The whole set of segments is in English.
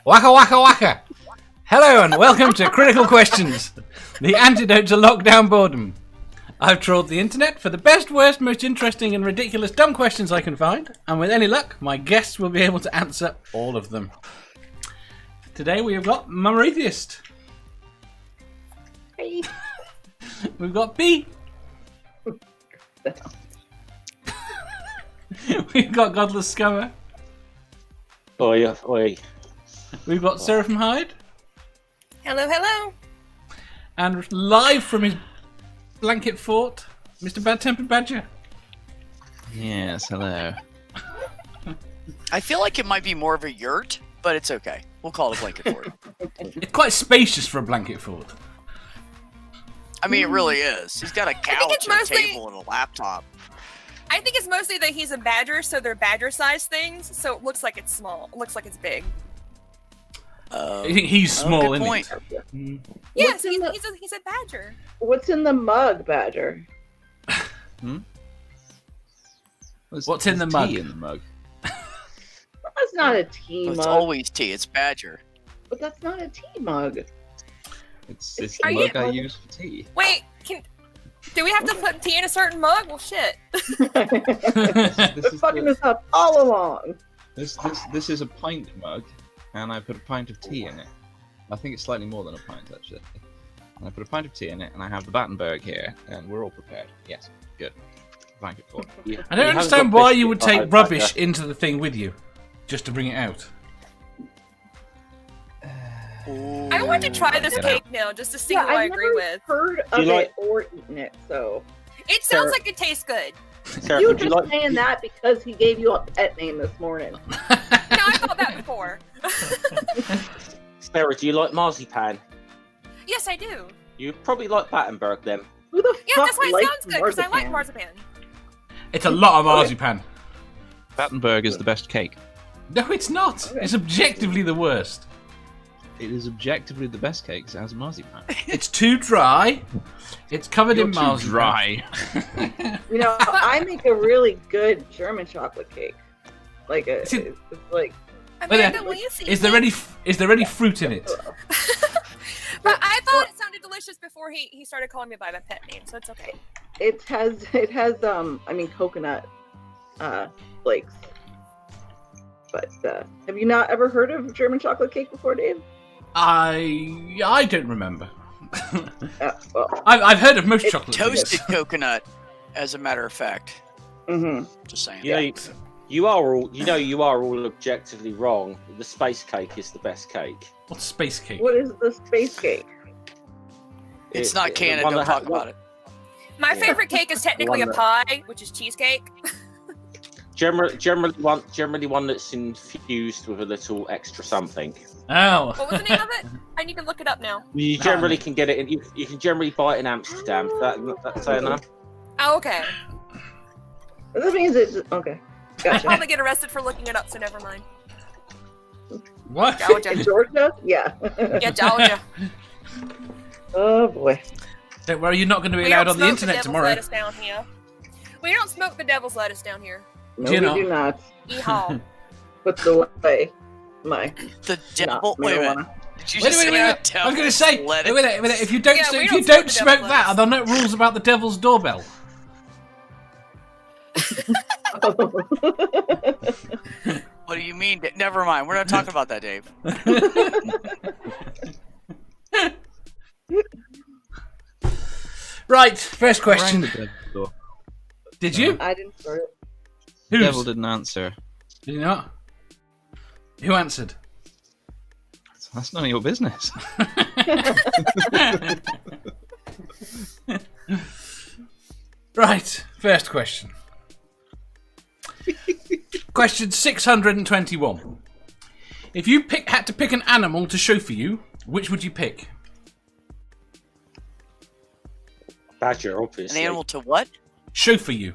Waka waka waka! Hello and welcome to Critical Questions, the antidote to lockdown boredom. I've trawled the internet for the best, worst, most interesting and ridiculous dumb questions I can find, and with any luck, my guests will be able to answer all of them. Today we have got Momma Atheist. Hey. We've got B. We've got Godless Scummer. Oi, oi. We've got Seraphim Hyde. Hello, hello. And live from his blanket fort, Mr. BadTemperedBadger. Yes, hello. I feel like it might be more of a yurt, but it's okay. We'll call it a blanket fort. It's quite spacious for a blanket fort. I mean, it really is. He's got a couch, a mostly- table, and a laptop. I think it's mostly that he's a badger, so they're badger-sized things, so it looks like it's small. It looks like it's big. He's small, good isn't point. he? Yeah, What's so in he's a badger. What's in the mug, Badger? What's in the there's mug? tea in the mug. That's not a tea It's mug. always tea. It's Badger. But that's not a tea mug. It's Are the you- mug I use for tea. Wait, do we have to put tea in a certain mug? Well, shit. They're is fucking the- us up all along. This is a pint mug, and I put a pint of tea in it. I think it's slightly more than a pint, actually. And I put a pint of tea in it, and I have the Battenberg here, and we're all prepared. Yes, good. Blanket fort. I don't understand why you would take rubbish into the thing with you, just to bring it out. I want to try this cake now, just to see Yeah, who I I've agree never with. heard Do of you like- it or eaten it, so. It sounds Sarah- like it tastes good. Sarah, You were would you just like? saying that because he gave you a pet name this morning. No, I thought that before. Sarah, do you like marzipan? Yes, I do. You probably like Battenberg then. Who the Yeah, fuck that's why it likes sounds good, because I like marzipan. It's a lot of marzipan. Battenberg is the best cake. No, it's not. Okay. It's objectively the worst. It is objectively the best cake 'cause it has marzipan. It's too dry. It's covered in You're too marzipan. dry. You know, I make a really good German chocolate cake. Like Is it- it's like Amanda, will you see Is there any fruit in it? But I thought it sounded delicious before he started calling me by my pet name, so it's okay. it has coconut flakes. But have you not ever heard of German chocolate cake before, Dave? I don't remember. Well, I've heard of most It's chocolate. Toasted coconut, as a matter of fact. Just saying. You are all objectively wrong. The space cake is the best cake. What's space cake? what is the space cake? It's not the canon. one Don't that talk ha- about it. My Yeah. favorite cake is technically a One pie, which is cheesecake. Generally one that's infused with a little extra something. Oh. What was the name of it? I need to look it up now. You generally can get it in. You can generally buy it in Amsterdam. That's fair enough. Oh, okay. That means it's okay. I'll Gotcha. probably get arrested for looking it up, so never mind. What? In Georgia. Georgia? Yeah. Yeah, Georgia. Oh boy. Don't worry, you're not going to be We allowed don't on the smoke internet devil's tomorrow. lettuce down here. We don't smoke the devil's lettuce down here. No, Do you we know? do not. Yeehaw. Puts away my The not devil. Wait a minute. marijuana. Did you Wait a just minute, say I was going to devil's say, lettuce? wait a minute, if you don't, Yeah, we if don't you smoke don't the smoke devil's that, are there no rules about the devil's doorbell? What do you mean? Never mind. We're not talking about that, Dave. Right, first Rang question. the devil's door. Did you? I didn't start it. The Who's? devil didn't answer. Did you not? Who answered? That's none of your business. Right, first question. Question 621. If you had to pick an animal to chauffeur you, which would you pick? Badger, An obviously. animal to what? Chauffeur you.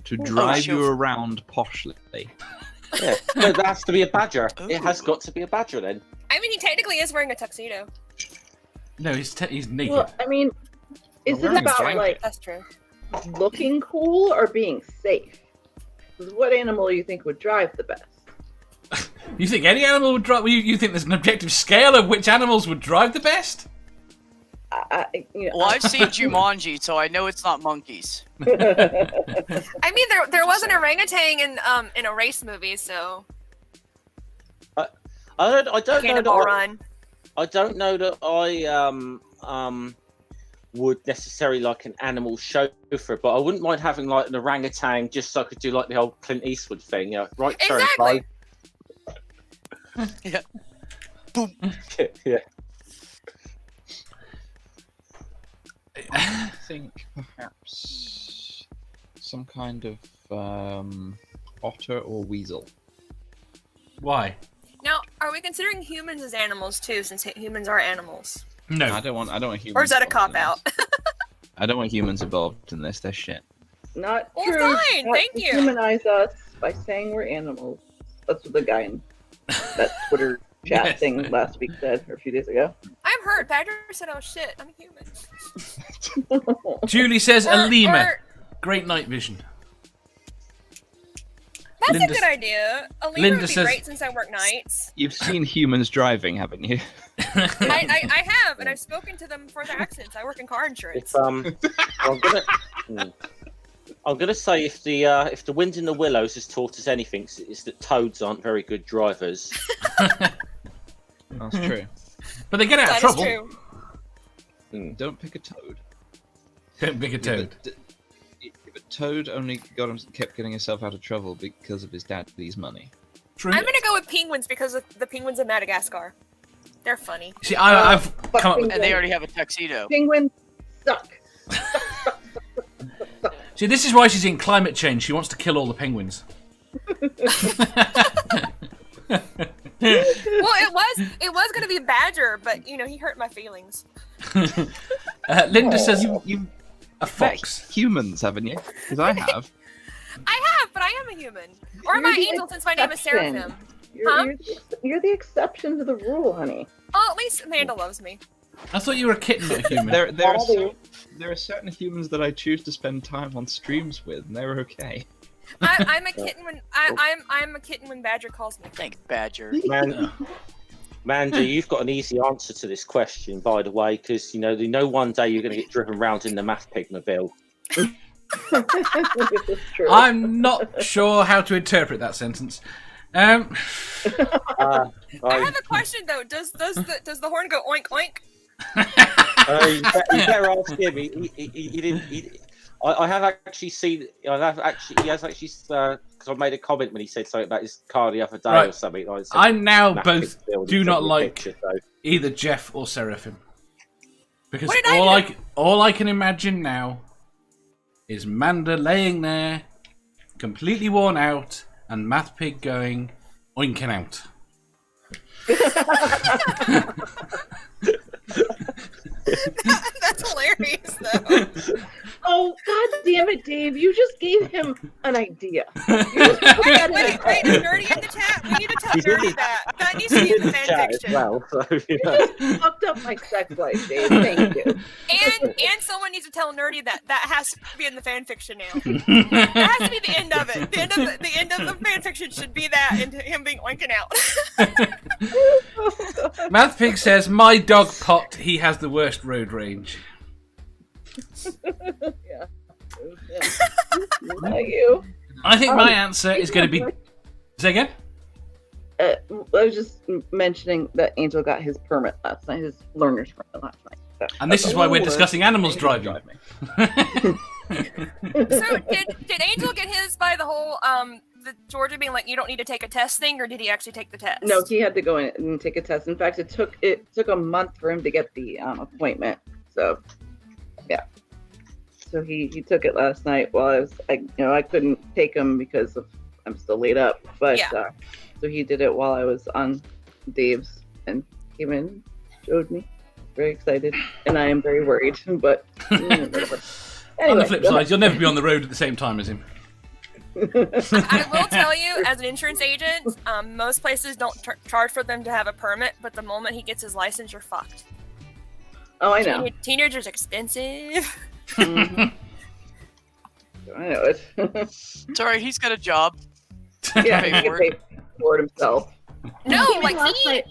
To drive you chauffeur. around poshly. Yeah. No, that has to be a badger. It Ooh. has got to be a badger then. I mean, he technically is wearing a tuxedo. No, he's naked. Well, I mean, is Well, it wearing a about blanket. like That's true. looking cool or being safe? 'Cause what animal you think would drive the best? You think any animal would drive? You think there's an objective scale of which animals would drive the best? Well, I've seen Jumanji, so I know it's not monkeys. I mean, there was an orangutan in a race movie, so I don't know that run. I don't know that I would necessarily like an animal chauffeur, but I wouldn't mind having like an orangutan just so I could do like the old Clint Eastwood thing, right? turn, Exactly. Yeah. Boom. Yeah. I think perhaps some kind of otter or weasel. Why? Now, are we considering humans as animals too, since humans are animals? No. I don't want humans. Or is that a involved in cop-out? this. I don't want humans involved in this. They're shit. Not Well, true. fine, Not thank you. Humanize us by saying we're animals. That's what the guy in that Twitter chat Yes. thing last week said, or a few days ago. I'm hurt. Badger said, "Oh shit, I'm a human." Julie says a lemur. Or- Great night vision. That's Linda a good idea. A lemur Linda would be says- great since I work nights. You've seen humans driving, haven't you? I have, and I've spoken to them for their accidents. I work in car insurance. I'm gonna say if the wind in the willows has taught us anything, it's that toads aren't very good drivers. That's true. But they get out of That is trouble. true. Don't pick a toad. Don't pick a toad. But Toad only kept getting himself out of trouble because of his daddy's money. True. I'm gonna go with penguins because of the penguins of Madagascar. They're funny. See, I've come up. And they already have a tuxedo. Penguins suck. See, this is why she's in climate change. She wants to kill all the penguins. Well, it was gonna be Badger, but he hurt my feelings. Linda says You've a fox. humans, haven't you? Because I have. I have, but I am a human. Or am I You're the angel since my name is exception. Seraphim? You're the exception to the rule, honey. Oh, at least Amanda loves me. I thought you were a kitten, not a human. There are certain humans that I choose to spend time on streams with, and they're okay. I'm a kitten when I'm a kitten when Badger calls me. Thanks, Badger. Mandy, you've got an easy answer to this question, by the way, because you know one day you're going to get driven round in the math pigmobile. This is true. I'm not sure how to interpret that sentence. I have a question though. Does the horn go oink oink? You better ask him. He didn't. I have actually seen. He has actually. Because I made a comment when he said something about his car the other day Right. or something. I now Matt both Pittsfield do sent not me a like picture, so- either Jeff or Seraphim. Because What did I do? all I can imagine now is Manda laying there, completely worn out, and Math Pig going, oinking out. That's hilarious though. Oh, god damn it, Dave. You just gave him an idea. You just put that in his Wait, head. is Nerdy in the chat? We need to tell He's in Nerdy the- that. That needs to be in the Chat as fanfiction. well, so, You just fucked up my sex life, Dave. Thank you. And someone needs to tell Nerdy that has to be in the fanfiction now. That has to be the end of it. The end of the fanfiction should be that and him being oinking out. Math Pig says, my dog Pot, he has the worst road rage. Yeah. Not you. I think my answer is going to be... Say again? I was just mentioning that Angel got his permit last night, his learner's permit last night. So. And this is why we're discussing animals driving. Drive me. So did Angel get his by the whole the Georgia being like you don't need to take a test thing, or did he actually take the test? No, he had to go in and take a test. In fact, it took a month for him to get the appointment. So, yeah. So he took it last night while I couldn't take him because I'm still laid up. But Yeah. So he did it while I was on Dave's and came in, showed me. Very excited, and I am very worried. But whatever. Anyway, On the flip go side, ahead. you'll never be on the road at the same time as him. I will tell you, as an insurance agent, most places don't charge for them to have a permit, but the moment he gets his license, you're fucked. Oh, I know. Teenagers expensive. Mhm. I know it. It's alright, he's got a job. Yeah, he Pay can for pay for it himself. No, He came in like last he night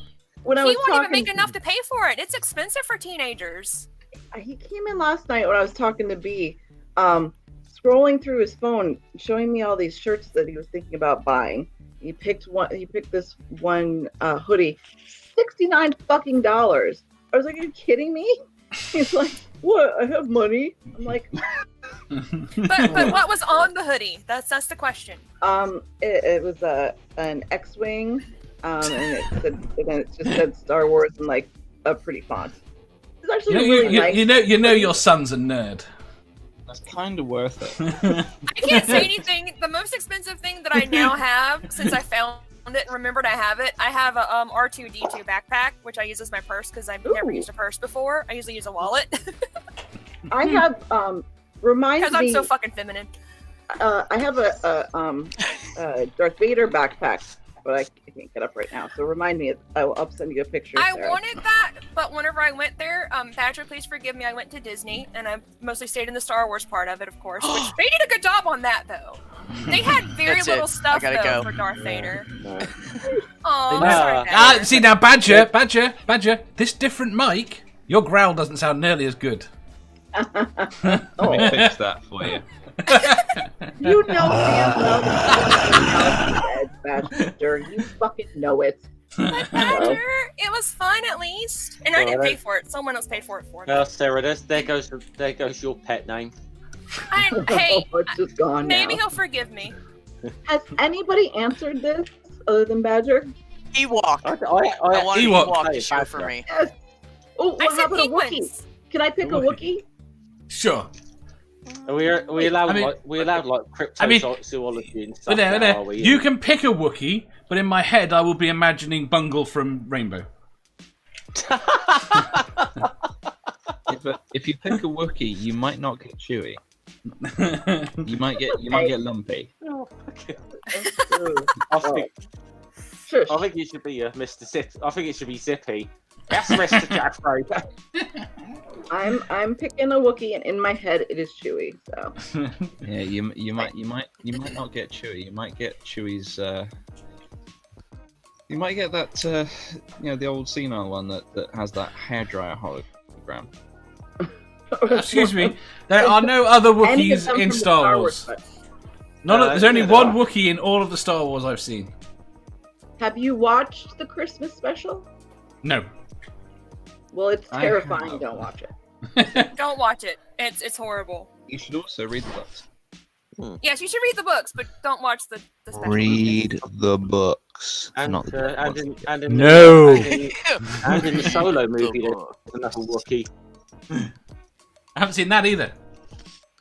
when I won't was even talking. make enough to pay for it. It's expensive for teenagers. He came in last night when I was talking to B, scrolling through his phone, showing me all these shirts that he was thinking about buying. He picked this one hoodie, $69 fucking dollars. I was like, "Are you kidding me?" He's like, "What? I have money." I'm like, But what was on the hoodie? That's the question. it was an X-wing, and it just said Star Wars in like a pretty font. It's actually really nice. You know your son's a nerd. That's kind of worth it. I can't say anything. The most expensive thing that I now have, since I found it and remembered I have it, I have a R2-D2 backpack, which I use as my purse because I've never used a purse before. I usually use a wallet. I have remind because me. I'm so fucking feminine. I have a Darth Vader backpack, but I can't get up right now. So remind me. I'll send you a picture. I Sarah. wanted that, but whenever I went there, Badger, please forgive me, I went to Disney, and I mostly stayed in the Star Wars part of it, of course, which they did a good job on that, though. They had very That's little it. stuff, I gotta though, go. for Darth Vader. No. Oh, No. sorry, Badger. See now, Badger, this different mic, your growl doesn't sound nearly as good. Let me Oh, fix that for you. you know Badger. You fucking know it. But Badger, it was fun at least. And I didn't pay for it. Someone else paid for it for me. Well, Sarah, there goes your pet name. Hey, Oh, it's just gone maybe now. he'll forgive me. Has anybody answered this other than Badger? Ewok. I I wanted Ewok. Ewok to show for me. Yes. Oh, I what said happened to Wookiee? penguins. Can I pick a Wookiee? Sure. Are we allowed I mean- cryptozoology and stuff? But there, now, are we? you can pick a Wookiee, but in my head I will be imagining Bungle from Rainbow. If you pick a Wookiee, you might not get Chewie. You might get Lumpy. Oh, okay. Ooh. I think Shush. I think you should be Mr. Zip. I think it should be Zippy. That's Mr. Jeffrey. I'm picking a Wookiee, and in my head it is Chewie. So Yeah, you might not get Chewie. You might get Chewie's. You might get that the old senile one that has that hairdryer hologram. Excuse me, there are no other Any of Wookiees them in from the Star Wars. but There's only yeah, one there are. Wookiee in all of the Star Wars I've seen. Have you watched the Christmas special? No. Well, it's I terrifying. have. Don't watch it. Don't watch it. It's horrible. You should also read the books. Yes, you should read the books, but don't watch the special. Read the books. And, not the and, books. in, and, in, No. and in the Solo movie, there's another Wookiee. I haven't seen that either.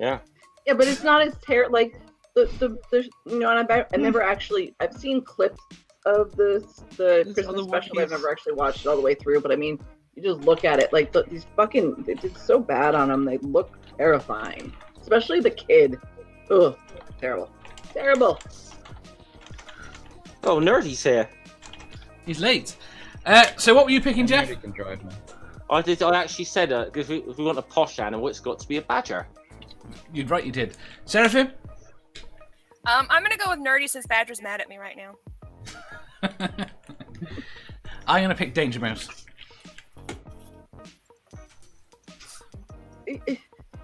Yeah. Yeah, but it's not as like the and I never actually I've seen clips of the Christmas other special. I've Wookiees. never actually watched it all the way through, but I mean, you just look at it like these fucking they did so bad on them. They look terrifying, especially the kid. Ugh, terrible. Oh, Nerdy's here. He's late. So what were you picking, Jeff? Nobody can drive now. I actually said because if we want a posh animal, it's got to be a badger. You're right, you did. Seraphim? I'm gonna go with Nerdy since Badger's mad at me right now. I'm going to pick Danger Mouse.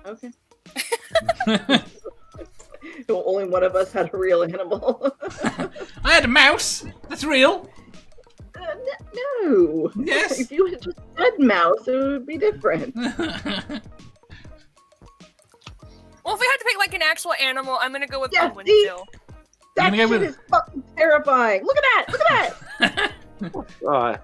Okay. Only one of us had a real animal. I had a mouse. That's real. No. Yes. If you had just said mouse, it would be different. Well, if we had to pick like an actual animal, I'm gonna go with Yeah, penguin see? still. That You're gonna shit go is fucking terrifying. Look at that. Right.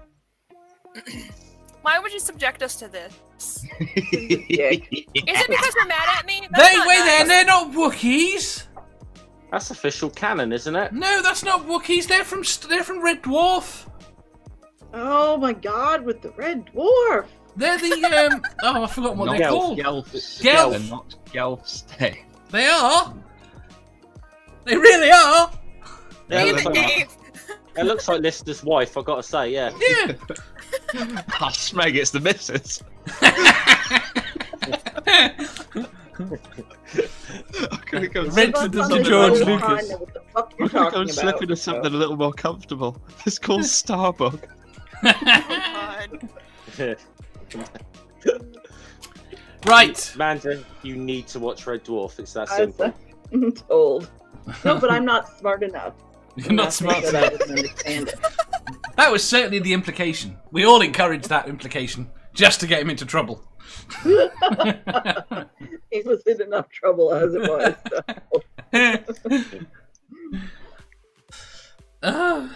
Why would you subject us to this? Dick. Is it because you're mad at me? That's not Wait there, nice. they're not Wookiees. That's official canon, isn't it? No, that's not Wookiees. They're from Red Dwarf. Oh my god, with the red dwarf. They're the oh, I forgot what Not they're Gelf. called. Gelf. Gelf. They're not Gelfstay. They are. They really are. Yeah, Damn it, it, looks like, Dave. it looks like Lister's wife, I gotta say, yeah. Yeah. Ah, Smeg, it's the missus. I couldn't go. Rented them Us to on George the Lucas. Con, what the fuck you're you're talking I'm about. slipping to something a little more comfortable. It's called Starbuck. Right. Amanda, you need to watch Red Dwarf. It's that I simple. was told. No, but I'm not smart enough. You're not smart That enough. I didn't understand it. That was certainly the implication. We all encouraged that implication just to get him into trouble. He was in enough trouble as it was. So.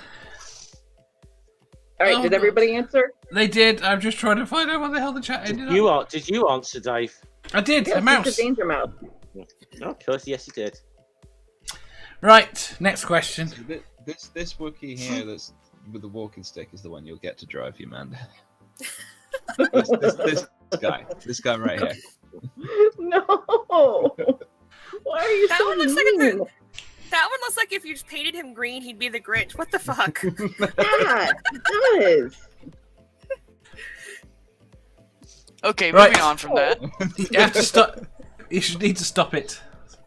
All right, Oh, did God. everybody answer? They did. I'm just trying to find out what the hell the chat ended up. Did you answer, Dave? I did. Yes, a mouse. Mr. Danger Mouse. Oh, of course, yes, you did. Right. Next question. This Wookiee here that's with the walking stick is the one you'll get to drive you, man. this guy right here. No. Why are you That so one looks like mean? That one looks like if you just painted him green, he'd be the Grinch. What the fuck? Yeah, it does. Okay, Right. moving on from that. You have to stop. You should need to stop it.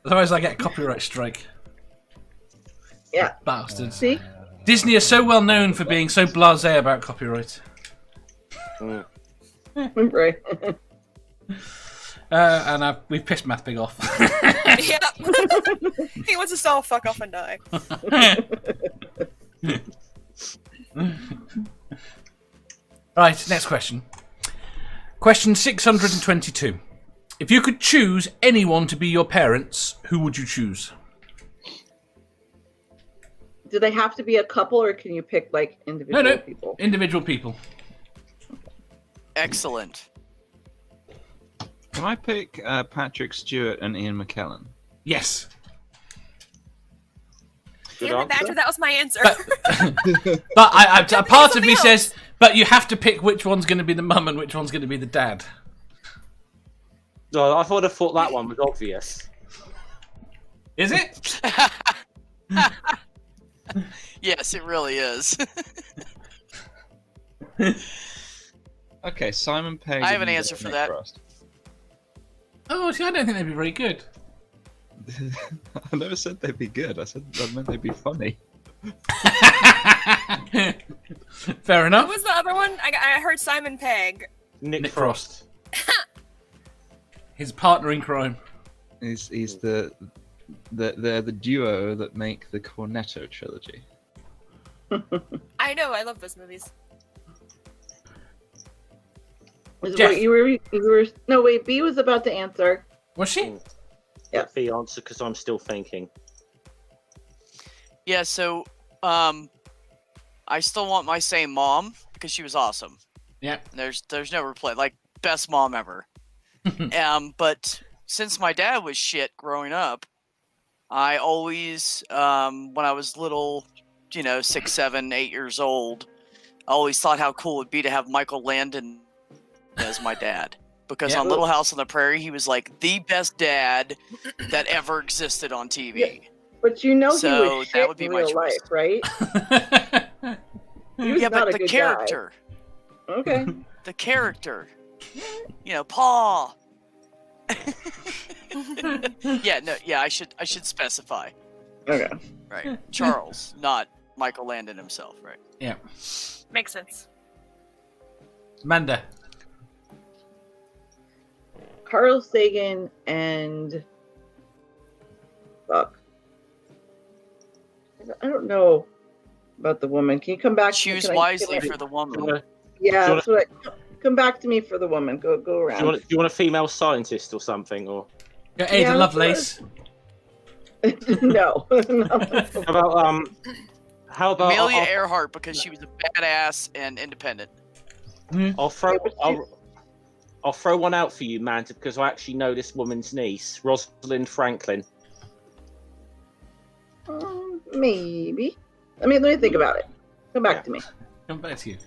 Otherwise, I get a copyright strike. Yeah. Bastards. See? Disney are so well known for being so blasé about copyright. Right. And we've pissed Math Pig off. Yeah. He wants us to all fuck off and die. Right, next question. Question 622. If you could choose anyone to be your parents, who would you choose? Do they have to be a couple, or can you pick like individual No. people? Individual people. Excellent. Can I pick Patrick Stewart and Ian McKellen? Yes. Good Damn it, answer. Badger, that was my answer. But a part of me something else. says, but you have to pick which one's going to be the mum and which one's going to be the dad. No, I thought that one was obvious. Is it? Yes, it really is. Okay, Simon Pegg. I have an and answer for Nick that. Frost. Oh, see, I don't think they'd be very good. I never said they'd be good. I meant they'd be funny. Fair What enough. was the other one? I heard Simon Pegg. Nick Frost. His partner in crime. He's they're the duo that make the Cornetto trilogy. I know, I love those movies. Jeff. Wait, you were no wait. B was about to answer. Was she? Yeah. The answer, because I'm still thinking. Yeah, so I still want my same mom because she was awesome. Yeah. There's no replay. Like, best mom ever. But since my dad was shit growing up, I always, when I was little, 6, 7, 8 years old, I always thought how cool it would be to have Michael Landon as my dad. Because Yeah. on Little House on the Prairie, he was like the best dad that ever existed on TV. Yeah. But he So was that shit would be in my real choice. life, right? He was Yeah, not but a the good character. guy. Okay. The character. Paul. I should specify. Okay. Right. Charles, not Michael Landon himself, right? Yeah. Makes sense. Amanda. Carl Sagan and fuck. I don't know about the woman. Can you come back? to me? Choose Can I- wisely can I- for the woman. Do Yeah, you that's what come back to me for the woman. Go around. you want a female scientist or something, or Got Ada Yeah, Lovelace. No. No. how about Amelia I'll, Earhart because she was a badass and independent. I'll throw one out for you, man, because I actually know this woman's niece, Rosalind Franklin. Maybe. Let me think about it. Come back to me. Come back to you.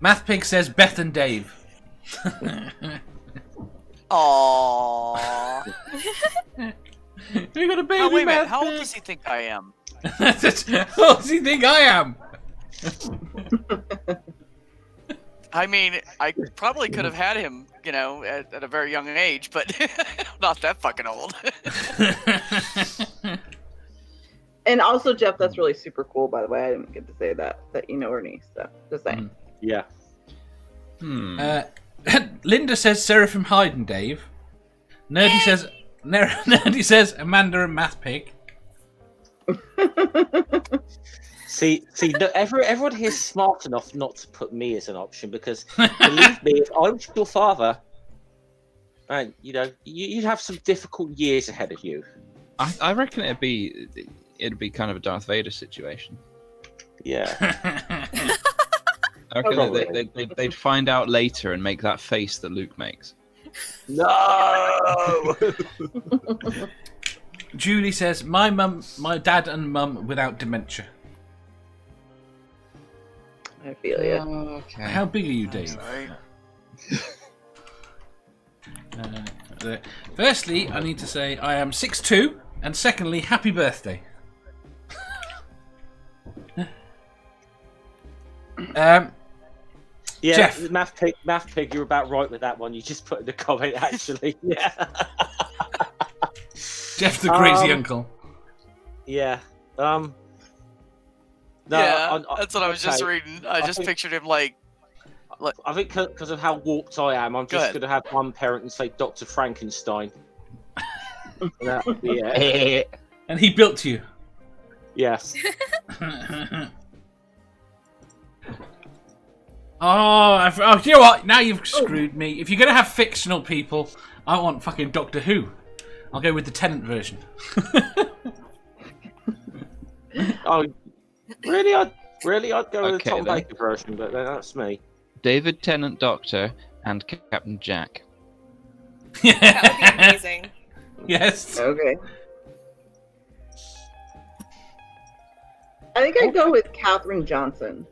Math Pig says Beth and Dave. Aww. You got a baby, Oh, wait a minute. Math How old Pig. does he think I am? How old does he think I am? I mean, I probably could have had him, at a very young age, but I'm not that fucking old. And also, Jeff, that's really super cool, by the way. I didn't get to say that you know her niece. So, just saying. Yeah. Linda says Seraphim Hyde and Dave. Nerdy says Amanda and Math Pig. See, no, everyone here's smart enough not to put me as an option because, believe me, if I was your father, and you'd have some difficult years ahead of you. I reckon it'd be kind of a Darth Vader situation. Yeah. I reckon they'd find out later and make that face that Luke makes. No. Julie says my dad and mum without dementia. I feel you. Okay. How big are you, Dave? Sorry. Firstly, I need to say I am 6'2", and secondly, happy birthday. Yeah, Jeff. Math Pig, you're about right with that one. You just put in the comment, actually. Yeah. Jeff the crazy uncle. Yeah. No, Yeah, that's what I was just reading. I just pictured him like. I think because of how warped I am, I'm just going to have one parent and say Dr. Frankenstein. Yeah. And he built you. Yes. Oh, you know what? Now you've screwed me. If you're going to have fictional people, I want fucking Doctor Who. I'll go with the Tennant version. Oh, really? I'd go with the Okay, Tom then. Baker version, but that's me. David Tennant Doctor and Captain Jack. That would be amazing. Yes. Okay. I think I'd go with Katherine Johnson.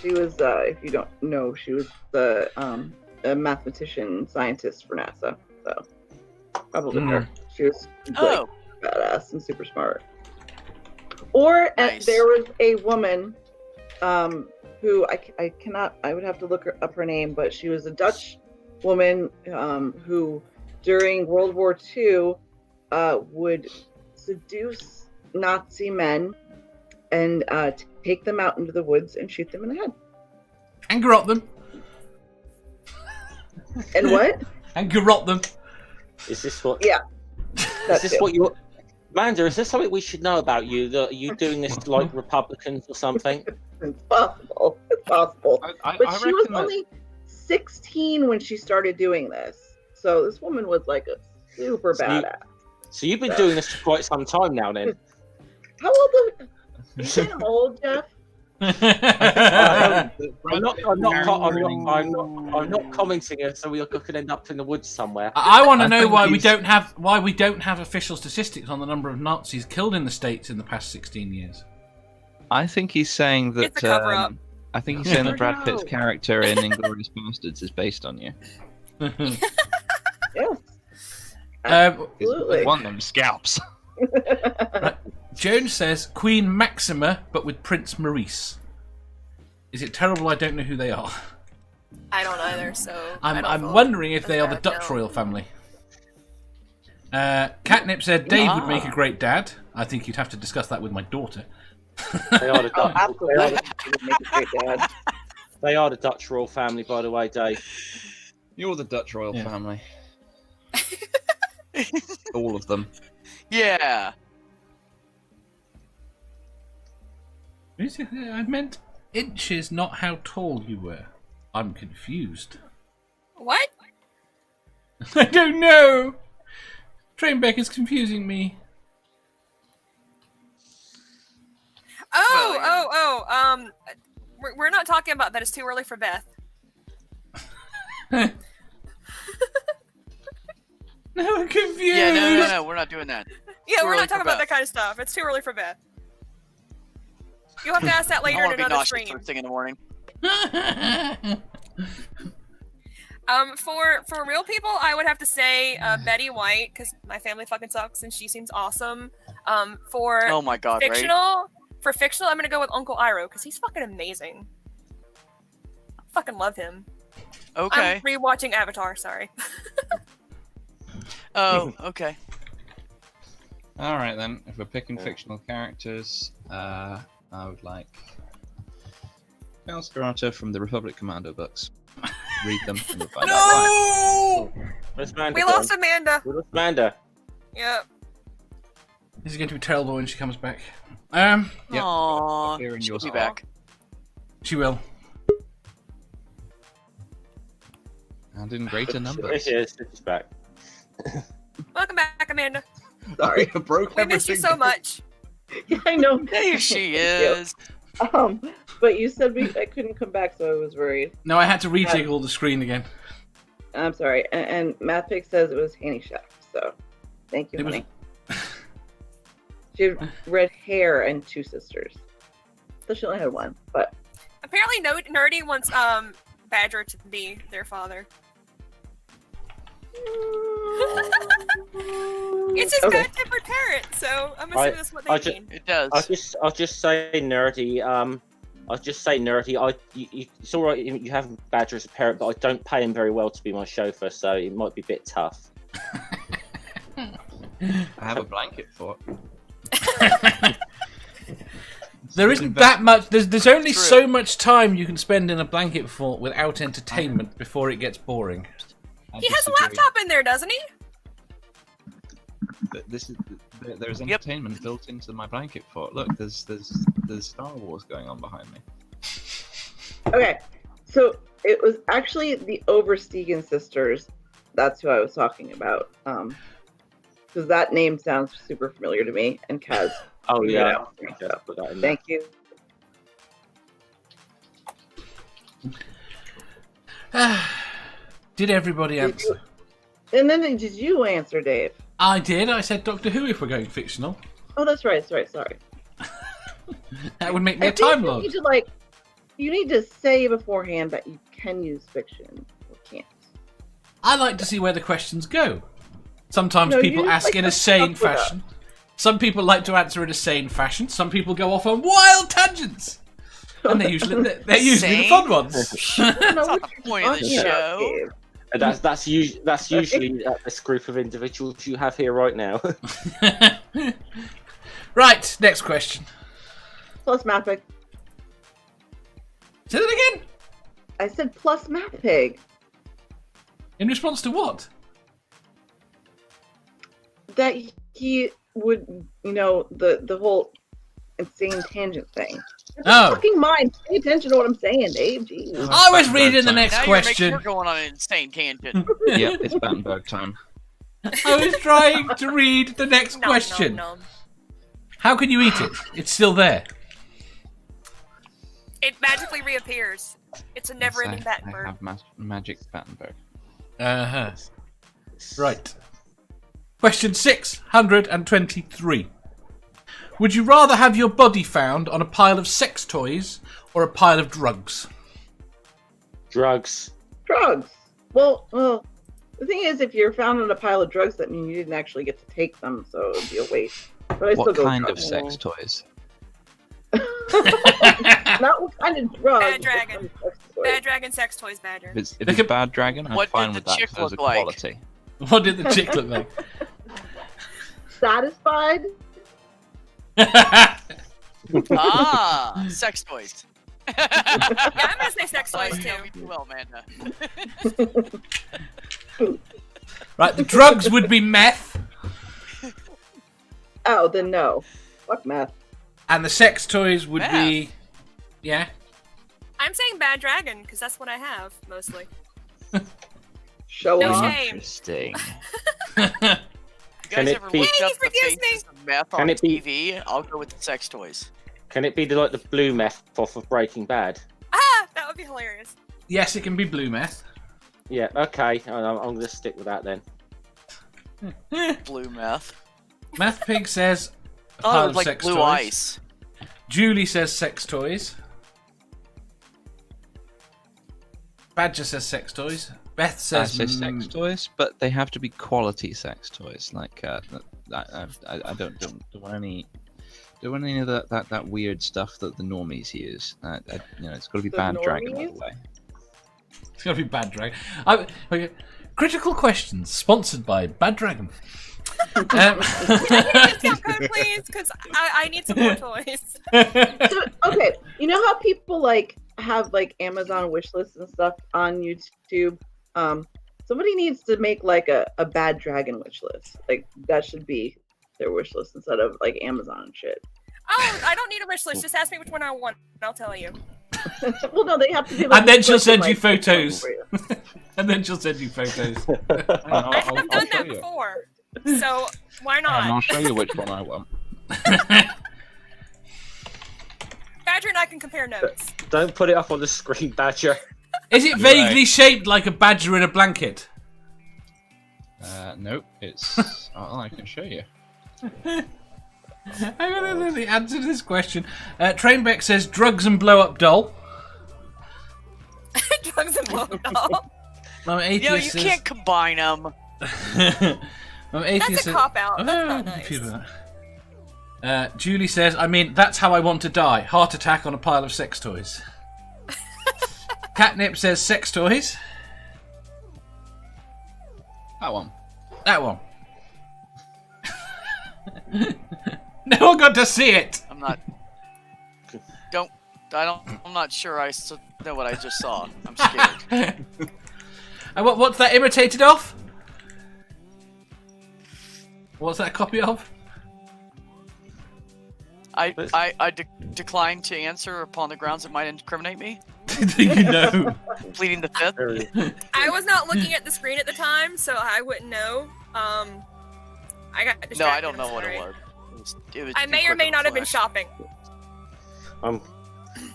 She was, if you don't know, she was the a mathematician scientist for NASA. So probably her. She was like badass and super smart. Or Nice. there was a woman who I would have to look up her name, but she was a Dutch woman who during World War II would seduce Nazi men and take them out into the woods and shoot them in the head. And garrot them. And what? And garrot them. Is this what? Yeah. Is this what you're? Amanda, is this something we should know about you? Are you doing this like Republicans or something? It's possible. It's possible. I But she was reckon that- only 16 when she started doing this. So this woman was like a super badass. So you've been doing this for quite some time now, then. How old are you? Getting old, Jeff? I'm not commenting it, so we could end up in the woods somewhere. I want to I know think why we he's- don't have official statistics on the number of Nazis killed in the States in the past 16 years. I think he's saying that. It's a cover-up. I think he's saying that Brad Pitt's No. character in Inglourious Bastards is based on you. Yes. Um, Absolutely. Want them scalps. Jones says Queen Maxima, but with Prince Maurice. Is it terrible I don't know who they are? I don't either, so I don't I'm feel wondering if as they are the bad, Dutch no. royal family. Catnip said Dave would make a great dad. I think you'd have to discuss that with my daughter. They are the Oh, Dutch. absolutely. He would make a great dad. They are the Dutch royal family, by the way, Dave. You're the Dutch royal Yeah. family. All of them. Yeah. I meant inches, not how tall you were. I'm confused. What? I don't know. Trainbeck is confusing me. We're not talking about that. It's too early for Beth. No, I'm confused. Yeah, no, we're not doing that. Yeah, Too we're early not talking for about Beth. that kind of stuff. It's too early for Beth. You'll have to ask that I later want in to be another nauseous stream. first thing in the morning. For real people, I would have to say Betty White because my family fucking sucks and she seems awesome. For Oh my god, right? fictional, I'm gonna go with Uncle Iroh because he's fucking amazing. I fucking love him. Okay. I'm rewatching Avatar. Sorry. Oh, okay. All right then. If we're picking fictional characters, I would like Scarata from the Republic Commando books. Read them and you'll find out why. No! Where's Amanda We gone? lost Amanda. We lost Amanda. Yep. This is going to be terrible when she comes back. Yep. Aww. Here in She'll your be spot. back. She will. And in greater numbers. Yes, she's back. Welcome back, Amanda. Sorry. I broke We missed you so much. Yeah, I know. There she Thank is. you. But you said I couldn't come back, so I was worried. No, I had to rejiggle the screen again. I'm sorry. And Math Pig says it was Hanny Chef, so thank you, It was- honey. She had red hair and 2 sisters. So she only had 1, but Apparently, Nerdy wants Badger to be their father. It's his Okay. bad-tempered parent, so I'm assuming that's what they mean. It does. I'll just say nerdy. I'll just say nerdy. It's all right. You have Badger as a parent, but I don't pay him very well to be my chauffeur, so it might be a bit tough. I have a blanket fort. There isn't that much. There's only True. so much time you can spend in a blanket fort without entertainment before it gets boring. He has a laptop in there, doesn't he? There's entertainment built into my blanket fort. Look, there's Star Wars going on behind me. okay. So it was actually the Oversteegen sisters. That's who I was talking about. Because that name sounds super familiar to me. And Kaz. Oh figured it yeah. out for me, so Put that in there. thank you. Did everybody answer? And then did you answer, Dave? I did. I said Doctor Who if we're going fictional. Oh, that's right. Sorry. That would make me I a think Time you Lord. need to, you need to say beforehand that you can use fiction or can't. I like to see where the questions go. Sometimes No, people you ask like in to a sane fuck with us. fashion. Some people like to answer in a sane fashion. Some people go off on wild tangents. And they're usually the Sane? fun ones. I don't know That's what not the you're point of the talking about, show. Dave. And that's usually this group of individuals you have here right now. Right, next question. Plus Math Pig. Say that again. I said plus Math Pig. In response to what? That he would, the whole insane tangent thing. Oh. Fucking mind. Pay attention to what I'm saying, Dave. Jeez. I was Battenberg reading the time. next Now you're making question. her going on an insane tangent. Yep, it's Battenberg time. I was trying to read the next Nom, question. nom, nom. How can you eat it? It's still there. It magically reappears. It's a never-ending I Battenberg. have magic Battenberg. Uh-huh. Right. Question 623. Would you rather have your body found on a pile of sex toys or a pile of drugs? Drugs. Drugs. Well, the thing is, if you're found on a pile of drugs, that means you didn't actually get to take them, so it would be a waste. But I still What go kind of drugs. sex toys? Not what kind of drugs. Bad dragon. what kind of sex toys. Bad Dragon Sex Toys Badger. If it's Look at- Bad Dragon, I'm What fine did with the that chick because of look like? quality. What did the chick look like? Satisfied? Ah, sex toys. Yeah, I'm gonna say sex Oh, toys you know too. me too well, Amanda. Right, the drugs would be meth, Oh, then no. Fuck meth. and the sex toys would be... Yeah? I'm saying Bad Dragon because that's what I have mostly. Show No off. shame. Interesting. You Can guys it ever be- looked Yay, up he the forgives faces of meth Can on it be- TV? I'll go with the sex toys. Can it be like the blue meth off of Breaking Bad? Ah, that would be hilarious. Yes, it can be blue meth. Yeah. Okay. I'm going to stick with that then. Blue meth. Math Pig says a Oh, pile it of was like sex blue toys. ice. Julie says sex toys. Badger says sex toys. Beth I says say sex toys, but they have to be quality sex toys. Like I don't want any. Don't want any of that weird stuff that the normies use. It's got to be The Bad Dragon all normies? the way. It's gonna be Bad Dragon. Okay. Critical Questions, sponsored by Bad Dragon. Can I get a discount code, please? Because I need some more toys. So, okay, you know how people like have like Amazon wish lists and stuff on YouTube? Somebody needs to make like a bad dragon wish list. Like that should be their wish list instead of like Amazon and shit. Oh, I don't need a wish list. Just ask me which one I want, and I'll tell you. Well, no, they have to do. Like, And then she'll send you like, photos. for you. And then she'll send you photos. I've done that before, so why And I'll not? show you which one I want. Badger and I can compare notes. Don't put it up on the screen, Badger. Is it vaguely shaped like a badger in a blanket? Nope, it's. Oh, I can show you. I don't know the answer to this question. Trainbeck says drugs and blow up doll. Drugs and blow doll. Momma Atheist You know, you says... can't combine them. Momma Atheist That's a says... cop-out. Oh, That's not nice. computer. Julie says, I mean, that's how I want to die. Heart attack on a pile of sex toys. Catnip says sex toys. That one. That one. No one got to see it. I'm not. I'm not sure I know what I just saw. I'm scared. And what's that imitated of? What's that a copy of? I decline to answer upon the grounds it might incriminate me. Do you know? Pleading the fifth. I was not looking at the screen at the time, so I wouldn't know. I got distracted. No, I don't know I'm what sorry. it was. It was I too may or quick may of a not have been flash. shopping.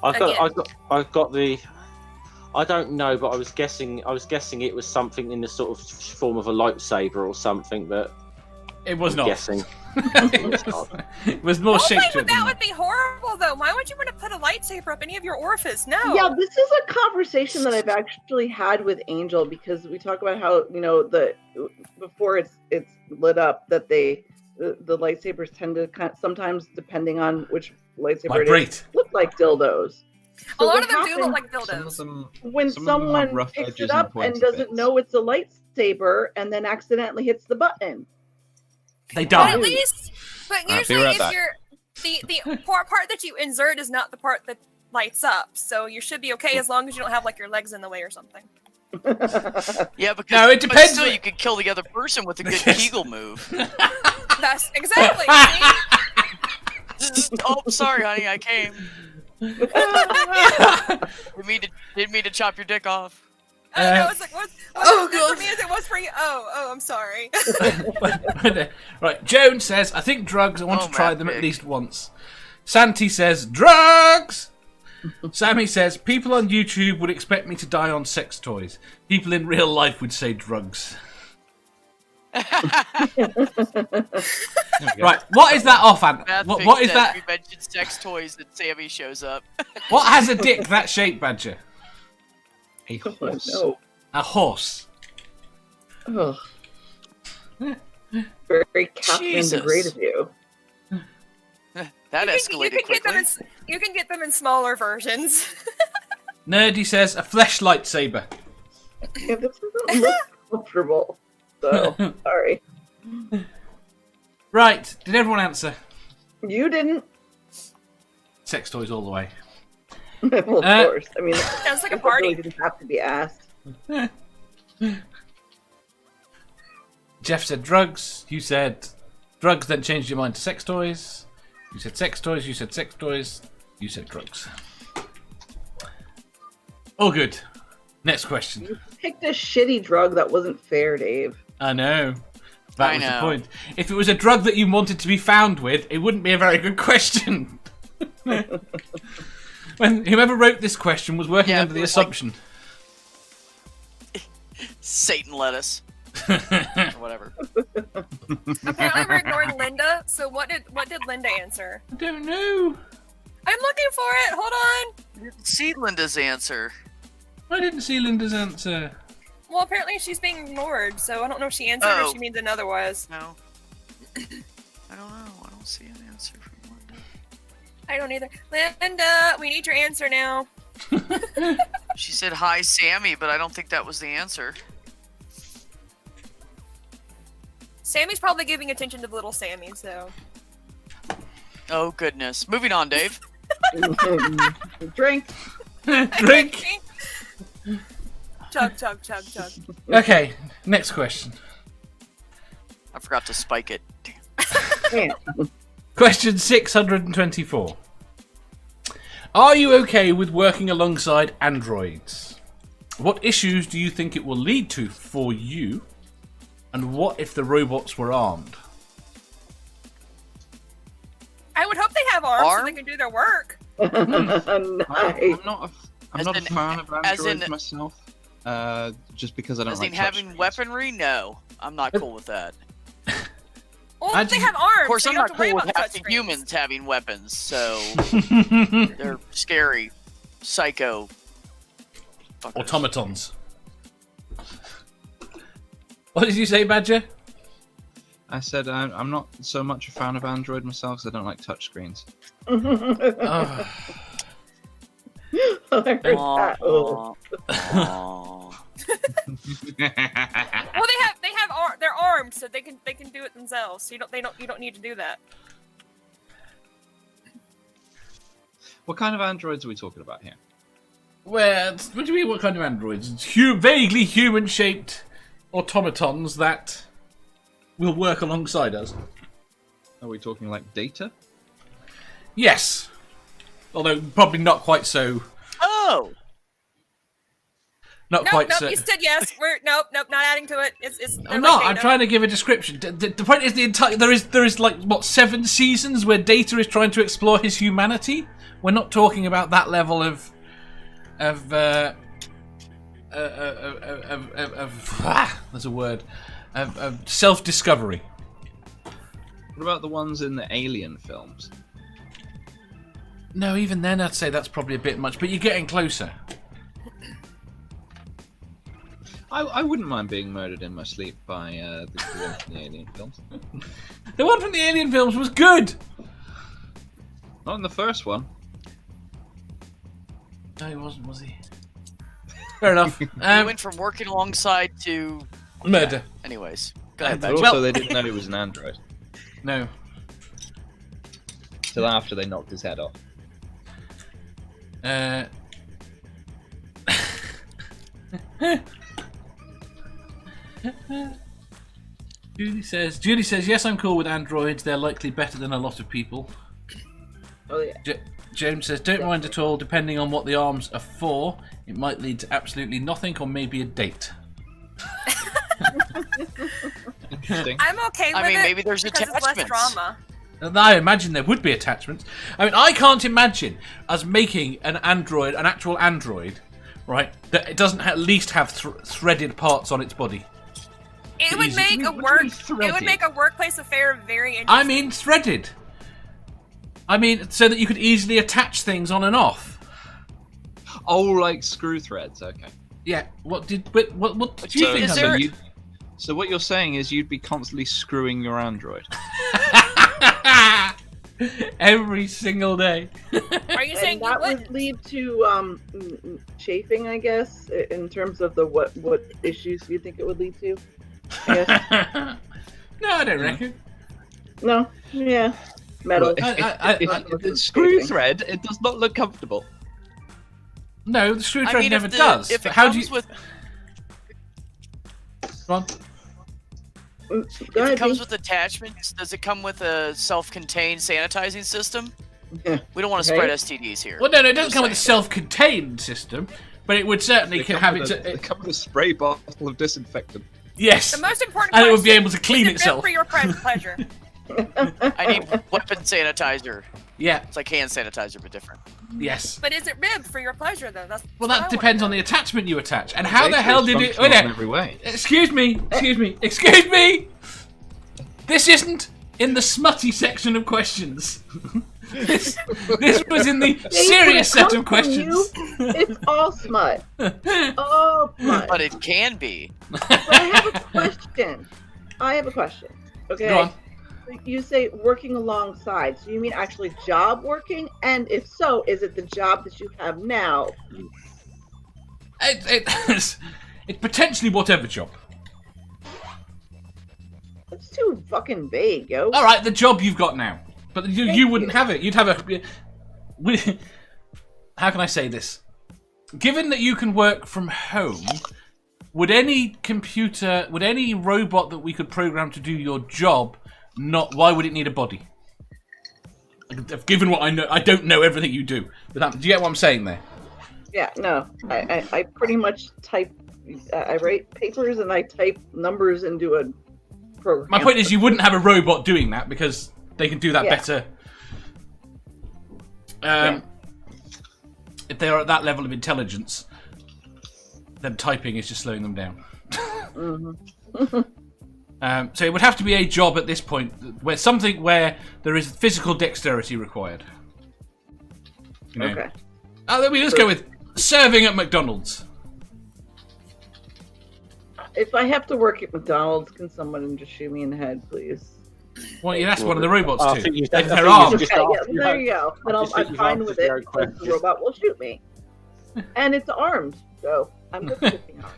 I've got the. I don't know, but I was guessing it was something in the sort of form of a lightsaber or something. But It was not. guessing. It was more Oh shaped my, to it but that than would be horrible, though. Why would you want to put a lightsaber up any of your orifice? No. Yeah, this is a conversation that I've actually had with Angel because we talk about how before it's lit up that the lightsabers tend to sometimes, depending on which lightsaber it vibrate. is, look like dildos. A lot what of them do look happens like Some of dildos. them. when Some of them have someone rough picks edges it up and pointy doesn't bits. know it's a lightsaber and then accidentally hits the button. They But die. at least, but I'll be usually right if back. you're the part that you insert is not the part that lights up, so you should be okay as long as you don't have like your legs in the way or something. Yeah, because No, it but depends still, what- you could kill the other person with a good Yes. Kegel move. That's exactly. See? Oh, sorry, honey, I came. Didn't mean to chop your dick off. I don't know. It's like what's Oh, as good God. for me as it was for you. Oh, I'm sorry. Right, Joan says, I think drugs, I want Oh, to try Matt them at Pig. least once. Santi says, drugs! Sammy says, people on YouTube would expect me to die on sex toys. People in real life would say drugs. There we go. Right, what is that off, Ant? Math What Pig is said that? We mentioned sex toys that Sammy shows up. What has a dick that shape, Badger? A Oh, horse. no. A horse. Ugh. Very Catherine Jesus. the Great of you. That You escalated can get them quickly. you can get them in smaller versions. Nerdy says, a flesh lightsaber. Yeah, this doesn't look comfortable. So, sorry. Right, did everyone answer? You didn't. Sex toys all the way. Well, of course. I mean, Sounds like a that party. really didn't have to be asked. Jeff said drugs. You said drugs, then changed your mind to sex toys. You said sex toys. You said sex toys. You said drugs. All good. Next question. You picked a shitty drug that wasn't fair, Dave. I know. That I was the know. point. If it was a drug that you wanted to be found with, it wouldn't be a very good question. When whoever wrote this question was working Yeah, under the it was like- assumption. Satan lettuce. Or whatever. Apparently we're ignoring Linda. So what did Linda answer? I don't know. I'm looking for it. Hold on. You didn't see Linda's answer. I didn't see Linda's answer. Well, apparently she's being ignored, so I don't know if she answered or Oh. she means another was. No. I don't know. I don't see an answer from Linda. I don't either. Linda, we need your answer now. She said hi, Sammy, but I don't think that was the answer. Sammy's probably giving attention to little Sammy, so. Oh goodness. Moving on, Dave. Drink. Drink. Chug, chug, chug, chug. Okay, next question. I forgot to spike it. Man. Question 624. Are you okay with working alongside androids? What issues do you think it will lead to for you? And what if the robots were armed? I would hope they have arms so Arm? they can do their work. Nice. I'm not As a in- fan of as androids in- myself. Just because I don't As like in having touchscreens. weaponry? No, I'm not cool with that. Well, I they just- have arms. Of course, so I'm you don't not have to worry cool about with the half the touchscreens. humans having weapons, so they're scary, psycho. fuckers. Automatons. What did you say, Badger? I said I'm not so much a fan of Android myself because I don't like touchscreens. Oh. I heard that. Oh. Aw. Well, they're armed, so they can do it themselves. So you don't need to do that. What kind of androids are we talking about here? Well, what do you mean, what kind of androids? It's vaguely human-shaped automatons that will work alongside us. Are we talking like Data? Yes. Although probably not quite so... Oh, Nope, so... you said yes. Nope, not adding to it. It's I'm not. I'm trying to give a description. The point is the entire. There is like what 7 seasons where Data is trying to explore his humanity. We're not talking about that level of there's a word of self-discovery. What about the ones in the Alien films? No, even then I'd say that's probably a bit much. But you're getting closer. I wouldn't mind being murdered in my sleep by the one from the Alien films. The one from the Alien films was good. Not in the first one. No, he wasn't, was he? Fair enough. we went from working alongside to Murder. anyways. Go ahead, But Badger. also, Well- they didn't know he was an android No. till after they knocked his head off. Julie says, yes, I'm cool with androids. They're likely better than a lot of people. Oh yeah. James says, don't mind at all. Depending on what the arms are for, it might lead to absolutely nothing or maybe a date. Interesting. I'm okay with I mean, it maybe there's because it's less attachments. drama. I imagine there would be attachments. I mean, I can't imagine us making an android, an actual android, right, that it doesn't at least have threaded parts on its body. It would Easy. make a What do you work. mean It threaded? would make a workplace affair very interesting. I mean, threaded. I mean, so that you could easily attach things on and off. Oh, like screw threads. Okay. Yeah. What do you think? is of there- it? So what you're saying is you'd be constantly screwing your android. Every single day. Are you saying And you that would? would lead to chafing, I guess, in terms of the what issues you think it would lead to. I guess. No, I don't reckon. No. Yeah. Metal. I- If it's screw thread, it does not look comfortable. No, the screw I thread mean, never if does. If But it how comes do you? with Go on. Go if ahead, it comes B. with attachments, does it come with a self-contained sanitizing system? Yeah. We don't want to Okay. spread STDs here. Well, no, it doesn't Just come with a saying. self-contained system, but it would certainly They have come its. with a- they come with a spray bottle of disinfectant. Yes, The most important and it question would be able to is clean it good itself. for your pleasure. I need weapon sanitizer. Yeah. It's like hand sanitizer, but different. Yes. But is it ribbed for your pleasure though? That's Well, what I that wanna depends know. on the attachment you attach, and how the Data hell is did it? functional Wait in a every way. Excuse me. Excuse me. This isn't in the smutty section of questions. this was in the serious set of questions. It's all smut. All smut. But it can be. But I have a question. Okay. Go on. You say working alongside, so you mean actually job working? And if so, is it the job that you have now? It's potentially whatever job. That's too fucking vague, yo. All right, the job you've got now, but you wouldn't have it. You'd have a. How can I say this? Given that you can work from home, would any robot that we could program to do your job not? Why would it need a body? Given what I know, I don't know everything you do. But do you get what I'm saying there? Yeah, no. I pretty much type. I write papers and I type numbers into a program. My point is, you wouldn't have a robot doing that because they can do that better. If they are at that level of intelligence, then typing is just slowing them down. So it would have to be a job at this point where there is physical dexterity required. You know? Okay. Let me just go with serving at McDonald's. If I have to work at McDonald's, can someone just shoot me in the head, please? Well, you asked one of the robots to. They're armed. There you go. Then I'm fine with it because the robot will shoot me. And it's armed, so I'm good with being armed.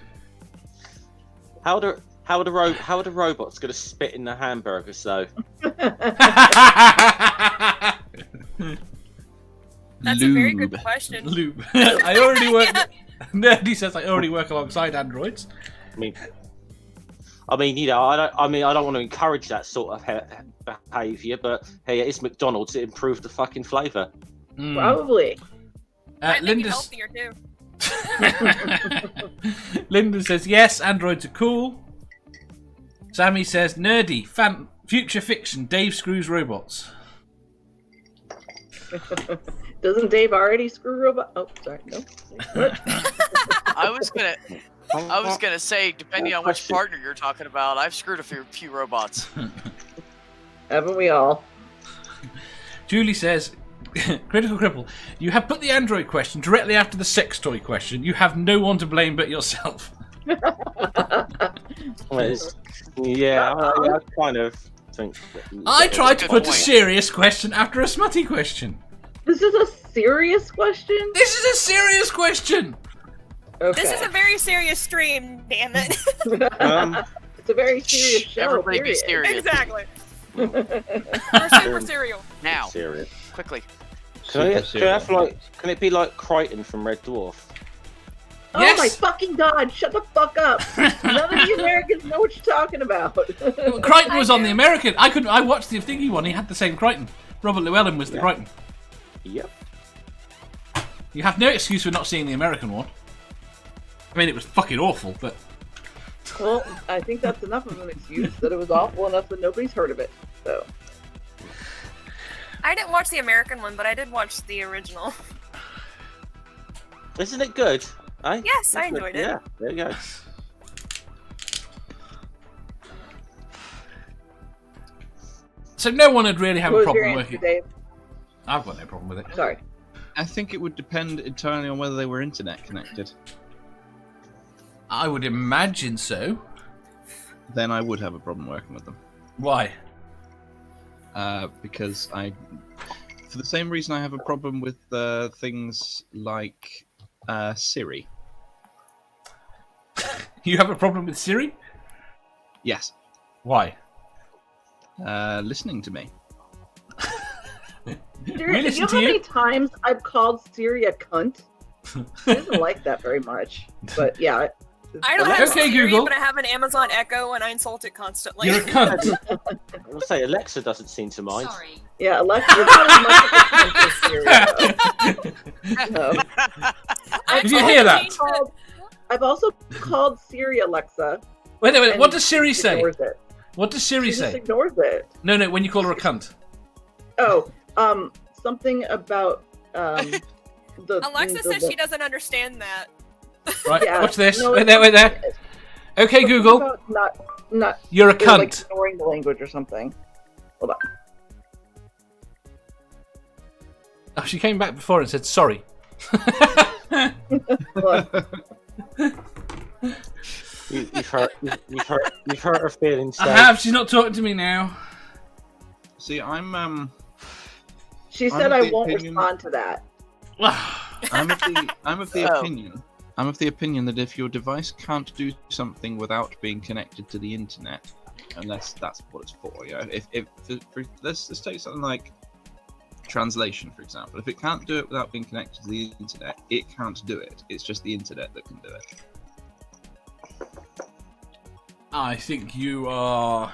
How are the robots going to spit in the hamburgers, though? That's a very good question. Lube. I already work. Nerdy says I already work alongside androids. I mean, you know, I don't want to encourage that sort of behaviour, but hey, it is McDonald's. It improved the fucking flavour. Probably. I think it's healthier too. Linda says yes, androids are cool. Sammy says nerdy, future fiction. Dave screws robots. Doesn't Dave already screw robots? Oh, sorry, no. I was gonna say, depending on which partner you're talking about, I've screwed a few robots. Haven't we all? Julie says, Critical Cripple, you have put the android question directly after the sex toy question. You have no one to blame but yourself. Yeah, I kind of think. I tried to put a serious question after a smutty question. This is a serious question? This is a serious question! Okay. This is a very serious stream, damn it. It's a very serious show. Everybody be serious. Exactly. We're super serial. Now, Serious. quickly. Can it be like Crichton from Red Dwarf? Oh Yes. my fucking god, shut the fuck up. None of the Americans know what you're talking about. Well, Crichton was on the American. I watched the thingy one. He had the same Crichton. Robert Llewellyn was the Crichton. Yep. You have no excuse for not seeing the American one. I mean, it was fucking awful, but... Well, I think that's enough of an excuse that it was awful enough that nobody's heard of it. So. I didn't watch the American one, but I did watch the original. Isn't it good? Eh? Yes, I enjoyed it. Yeah, there you go. So no one would really have What a was your problem answer, working. Dave? I've got no problem with it. Sorry. I think it would depend entirely on whether they were internet connected. I would imagine so. Then I would have a problem working with them. Why? Because for the same reason I have a problem with things like Siri. You have a problem with Siri? Yes. Why? Listening to me. Siri, you know how many times I've called Siri a cunt? She doesn't like that very much. But yeah. I don't have Okay, Siri, Google. but I have an Amazon Echo and I insult it constantly. You're a cunt. I will say Alexa doesn't seem to mind. Sorry. Yeah, Alexa, you're probably much of a cunt for Siri, though. No. Did you hear that? I've also called Siri Alexa. Wait. What does Siri She say? ignores it. What does Siri She just say? ignores it. No, when you call her a cunt. Oh, something about Alexa says she doesn't understand that. Right, Yeah, watch this. no, Wait there. Okay, something Google. about not You're a like cunt. ignoring the language or something. Hold on. Oh, she came back before and said sorry. What? You've hurt her feelings. I Dave. have. She's not talking to me now. See, I'm She I'm said of I the won't opinion- respond to that. I'm of the Oh. opinion. I'm of the opinion that if your device can't do something without being connected to the internet, unless that's what it's for. You know, if let's take something like translation, for example. If it can't do it without being connected to the internet, it can't do it. It's just the internet that can do it. I think you are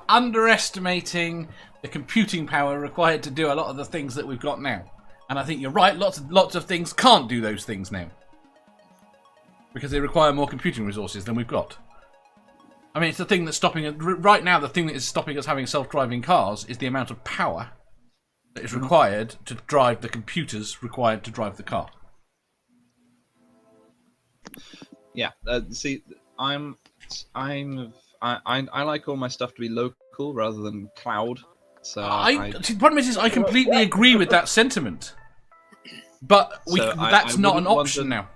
underestimating the computing power required to do a lot of the things that we've got now. And I think you're right. Lots of things can't do those things now because they require more computing resources than we've got. I mean, it's the thing that's stopping it right now. The thing that is stopping us having self-driving cars is the amount of power that is required to drive the computers required to drive the car. Yeah. See, I like all my stuff to be local rather than cloud. So see, the problem is I completely agree with that sentiment, but that's not an option now.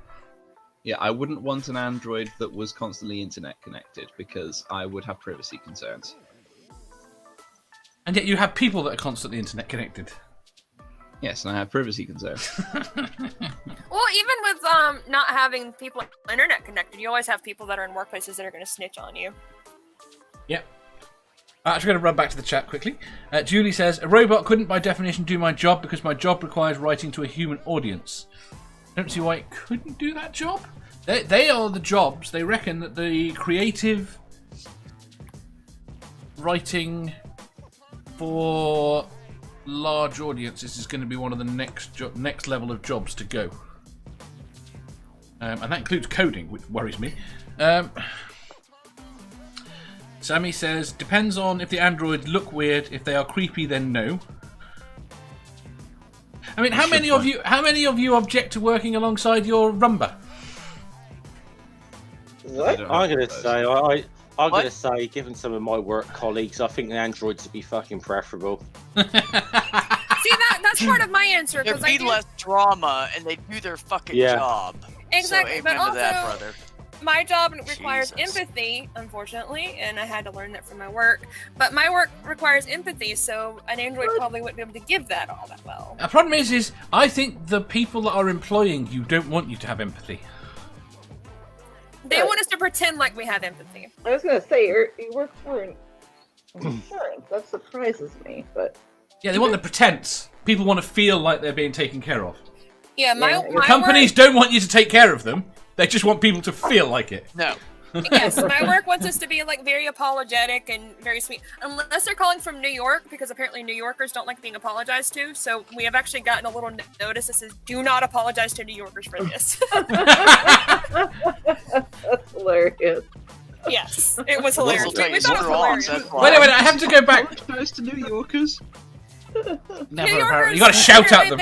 Yeah, I wouldn't want an Android that was constantly internet connected because I would have privacy concerns. And yet you have people that are constantly internet connected. Yes, and I have privacy concerns. Well, even with not having people internet connected, you always have people that are in workplaces that are going to snitch on you. Yep. I'm actually going to run back to the chat quickly. Julie says, a robot couldn't by definition do my job because my job requires writing to a human audience. I don't see why it couldn't do that job. They are the jobs. They reckon that the creative writing for large audiences is going to be one of the next level of jobs to go. And that includes coding, which worries me. Sammy says, depends on if the androids look weird. If they are creepy, then no. I mean, how many of you object to working alongside your Rumba? What? I'm gonna say, given some of my work colleagues, I think the androids would be fucking preferable. See, that's part of my answer There'd because be less drama, and they do their fucking job. Exactly, so, but amen also to that, brother. my job requires Jesus. empathy, unfortunately, and I had to learn that from my work. But my work requires empathy, so an android probably wouldn't be able to give that all that well. The problem is I think the people that are employing you don't want you to have empathy. They want us to pretend like we have empathy. I was gonna say you work for an insurance. That surprises me, but Yeah, they want the pretense. People want to feel like they're being taken care of. Yeah, my Companies don't want you to take care of them. They just want people to feel like it. No. Yes, my work wants us to be like very apologetic and very sweet. Unless they're calling from New York, because apparently New Yorkers don't like being apologized to. So we have actually gotten a little notice that says, "Do not apologize to New Yorkers for this." that's hilarious. Yes, it was hilarious. This'll take We thought it was hilarious. Wait, I have to go back. Apologize to New Yorkers. Never, apparently. You gotta shout at them.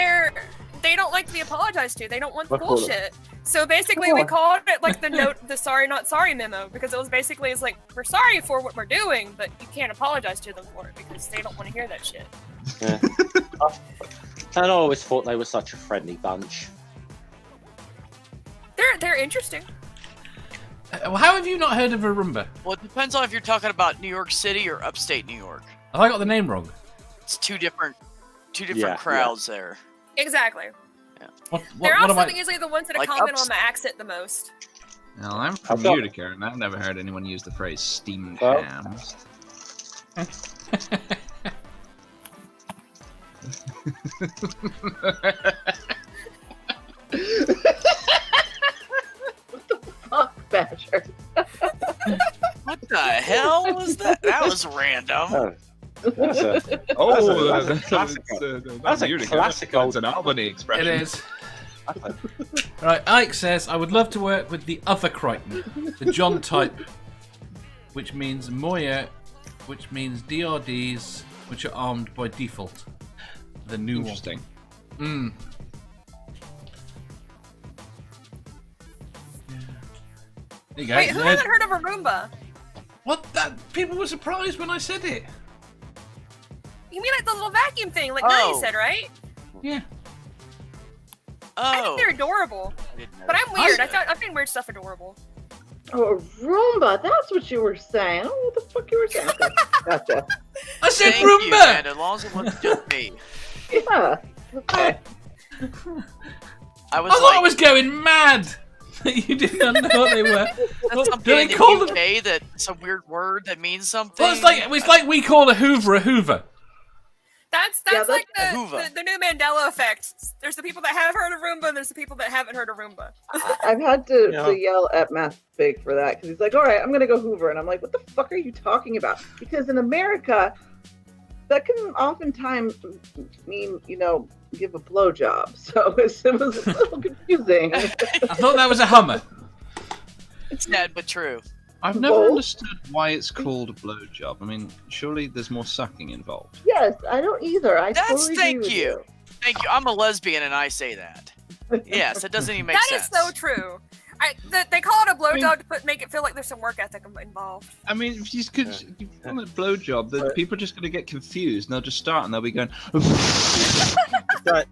They don't like to be apologized to. They don't want the What call it? bullshit. So basically, we called it like the sorry not sorry memo, because it was basically it's like, we're sorry for what we're doing, but you can't apologize to them for it because they don't want to hear that shit. Yeah. And I always thought they were such a friendly bunch. They're interesting. Well, how have you not heard of Arumba? Well, it depends on if you're talking about New York City or upstate New York. Have I got the name wrong? It's two different Yeah, crowds there. Exactly. What They're am also I? usually the ones that Like comment ups- on my accent the most. Well, I'm from I've got- Utica, and I've never heard anyone use the phrase steamed Well- hams. Fuck, Badger. What the hell was that? That was random. That's a, Oh, that's a classic. That's a Utica. classic old. That's an Albany expression. It is. Right, Ike says, I would love to work with the other Crichton, the John type, which means Moya, which means DRDs, which are armed by default. The new Interesting. one. There you go. Wait, who hasn't heard of a Roomba? What? That people were surprised when I said it. You mean like the little vacuum thing, like Oh. Nani said, right? Yeah. I think Oh. they're adorable. I didn't know But I'm that. weird. I find weird stuff adorable. Oh, Roomba, that's what you were saying. Oh, what the fuck you were saying? Okay, gotcha. I said Thank you, Roomba. man, as long as it wasn't just me. Yeah. Okay. I was I thought like, I was going mad. You didn't know what they were. That's something Do they in the call them? UK that's a weird word that means something. Well, it's like we call a Hoover a Hoover. That's Yeah, like a Hoover. the new Mandela effect. There's the people that have heard of Roomba, and there's the people that haven't heard of Roomba. I've had to yell at Matt Big for that because he's like, "All right, I'm gonna go Hoover," and I'm like, "What the fuck are you talking about?" Because in America, that can oftentimes mean, give a blowjob. So it was a little confusing. I thought that was a Hummer. It's sad but true. I've never Both? understood why it's called a blowjob. I mean, surely there's more sucking involved. Yes, I don't either. Totally agree Thank with you. Thank you. I'm a lesbian and I say that. Yes, it doesn't even make That sense. is so true. They call it a blowjob to make it feel like there's some work ethic involved. I mean, if you could call it blowjob, then people are just going to get confused and they'll just start and they'll be going. I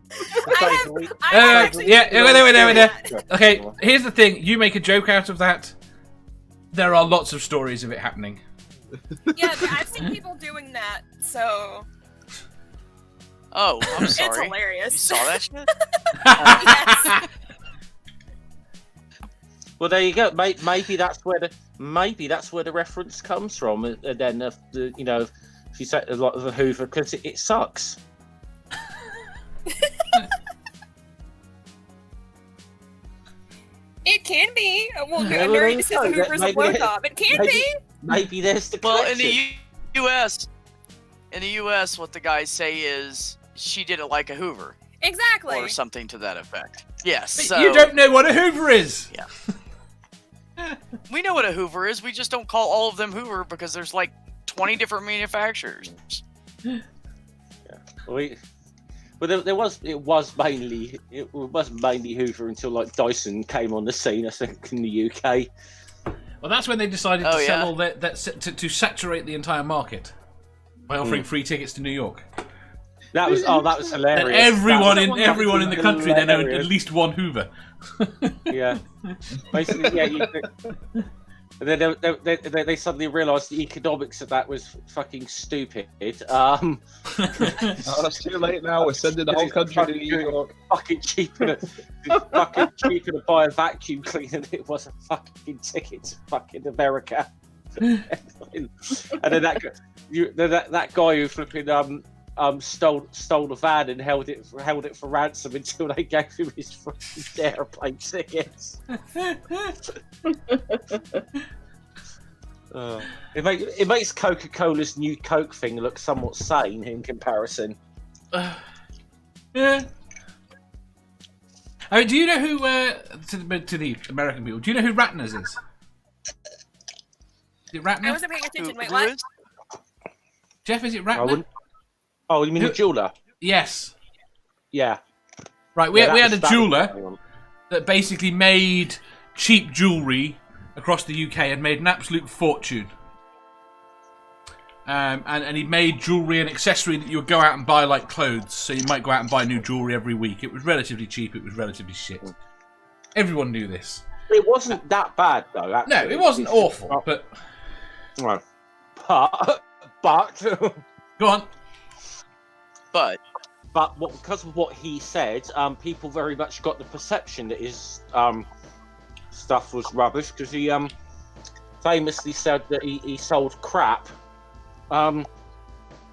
have actually Wait. Okay, here's the thing. You make a joke out of that. There are lots of stories of it happening. Yeah, I've seen people doing that, so Oh, I'm it's sorry. hilarious. You saw that shit? Yes. Well, there you go. Maybe that's where the reference comes from. And then if you say a lot of a Hoover because it sucks. It can be. Well, Yeah, no, well, it says the Hoover's a maybe- blowjob. It can be. Maybe there's the Well, in connection. the U.S., what the guys say is she did it like a Hoover Exactly. or something to that effect. Yes. But So you don't know what a Hoover is. we know what a Hoover is. We just don't call all of them Hoover because there's like 20 different manufacturers. It was mainly Hoover until like Dyson came on the scene. I think in the UK. Well, that's when they decided Oh, to sell yeah. all to saturate the entire market by offering free tickets to New York. That was hilarious. And everyone That was in the country then owned hilarious. at least one Hoover. Yeah, basically, yeah. And then they suddenly realised the economics of that was fucking stupid. Oh, it's too late now. We're sending the whole country to New York. Fucking cheaper to buy a vacuum cleaner than it was a fucking ticket to fucking America. And then that guy who flipping stole the van and held it for ransom until they gave him his fucking airplane tickets. It makes Coca-Cola's new Coke thing look somewhat sane in comparison. Yeah. I mean, do you know who to the American people? Do you know who Ratner's is? Is it I Ratner? wasn't paying attention. Wait, Who what? is? Jeff, is it I Ratner? wouldn't. Oh, you mean the jeweler? Yes. Yeah. Right. We Yeah, had a that was jeweler going on. that basically made cheap jewellery across the UK and made an absolute fortune. And he made jewellery and accessory that you would go out and buy like clothes. So you might go out and buy new jewellery every week. It was relatively cheap. It was relatively shit. Everyone knew this. It wasn't that bad though. Actually. No, it wasn't awful. But Right. But go on. But because of what he said, people very much got the perception that his stuff was rubbish because he famously said that he sold crap,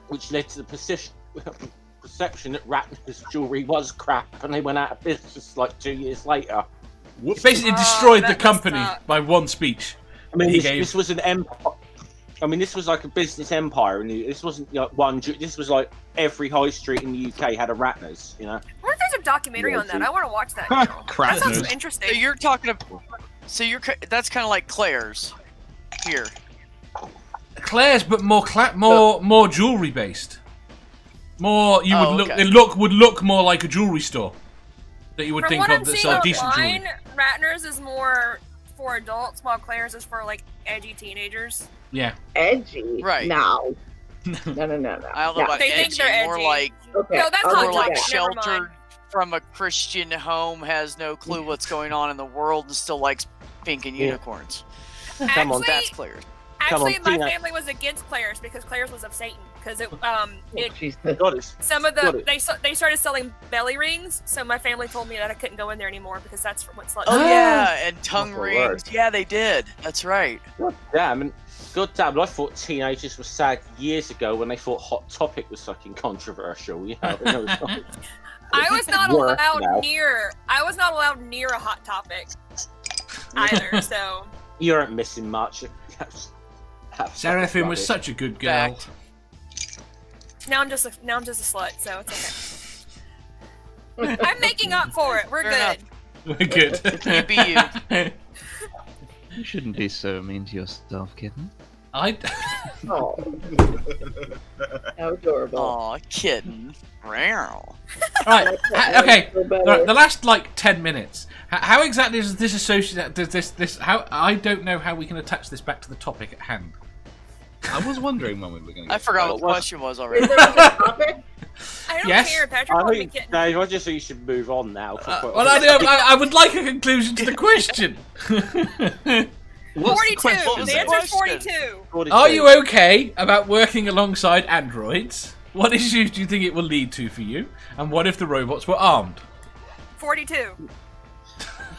which led to the perception that Ratner's jewellery was crap, and they went out of business like 2 years later. Basically destroyed the that company messed up. by one speech. I mean, He this was an empire. I mean, this was like a business empire, and this wasn't like one. This was like every high street in the UK had a Ratner's. You know. I wonder if there's a documentary on that. I want to watch that. Now. That sounds Crackers. interesting. so you're talking about. That's kind of like Claire's here. Claire's, but more jewellery based. More you would look. okay. It would look more like a jewellery store that you would From think what of I'm that seeing sell decent online, jewellery. Ratner's is more for adults, while Claire's is for like edgy teenagers. Yeah. Edgy. Right. No. No. I don't know No. about They think edgy, they're more edgy. like Okay. No, that's I'll not more do like that. Never mind. sheltered from a Christian home, has no clue what's going on in the world, and still likes pink and unicorns. Come on, That's Claire's. Come on, Actually, my Tina. family was against Claire's because Claire's was of Satan. because it Jesus. God, it's some of Got the it. they started selling belly rings, so my family told me that I couldn't go in there anymore because that's what's like. Oh yeah, and tongue Oh, rings. word. Yeah, they did. That's right. damn. And God damn, I thought teenagers were sad years ago when they thought Hot Topic was fucking controversial. You know, it was like- I was not Work allowed now. near. I was not allowed near a Hot Topic either. So you aren't missing much. Seraphim was such a good girl. Fact. now I'm just a slut. So it's okay. I'm making up for it. We're Fair good. We're good. You be you. You shouldn't be so mean to yourself, kitten. I. Oh, how adorable. Aw, kitten. Meow. Right. Okay. Feel better. The last 10 minutes. How exactly does this associate? Does this? How? I don't know how we can attach this back to the topic at hand. I was wondering when we were going to. I forgot what the question was Is already. there a topic? I don't Yes. care. Patrick I called me think, kitten. Dave, I just think you should move on now. Well, I would like a conclusion to the question. What's the 42. question? What was The the answer's question? 42. Are you okay about working alongside androids? What issues do you think it will lead to for you? And what if the robots were armed? 42.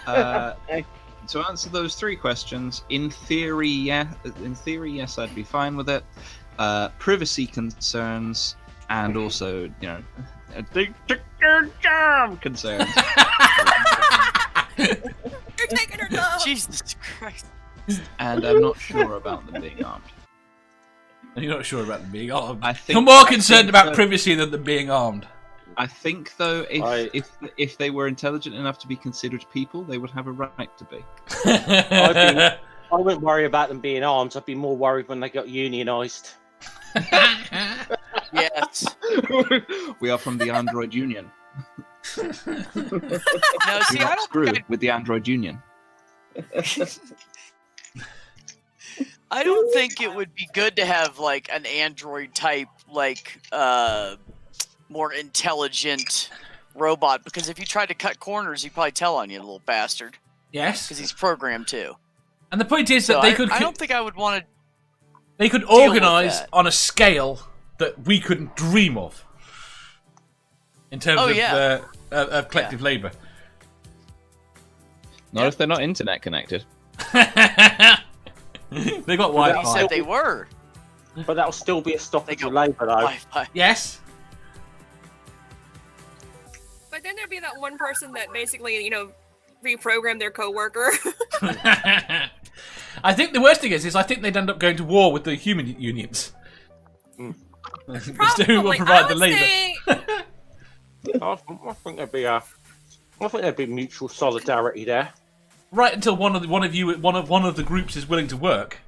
To answer those three questions, in theory, yes, I'd be fine with it. Privacy concerns, and also, concerns. You're taking her job. Jesus Christ. And I'm not sure about them being armed. You're not sure about them being armed. I think- You're more I concerned think about that- privacy than them being armed. I think, though, if they were intelligent enough to be considered people, they would have a right to be. I wouldn't worry about them being armed. I'd be more worried when they got unionised. Yes. We are from the Android Union. No, You're see, I not don't screwed think with the Android Union. I don't think it would be good to have an android type more intelligent robot, because if you tried to cut corners, he'd probably tell on you, the little bastard, Yes. because he's programmed to. And the point is that So they could I don't think I would want to. they could deal with organise that. on a scale that we couldn't dream of. In terms of collective labour. Not if they're not internet connected. They got He Wi-Fi. said they were. But that'll still be a They stoppage got of labour, though. Wi-Fi. Yes. But then there'd be that one person that basically, reprogrammed their coworker. I think the worst thing is I think they'd end up going to war with the human unions. Who will provide the labour? I think there'd be mutual solidarity there. Right until one of the groups is willing to work,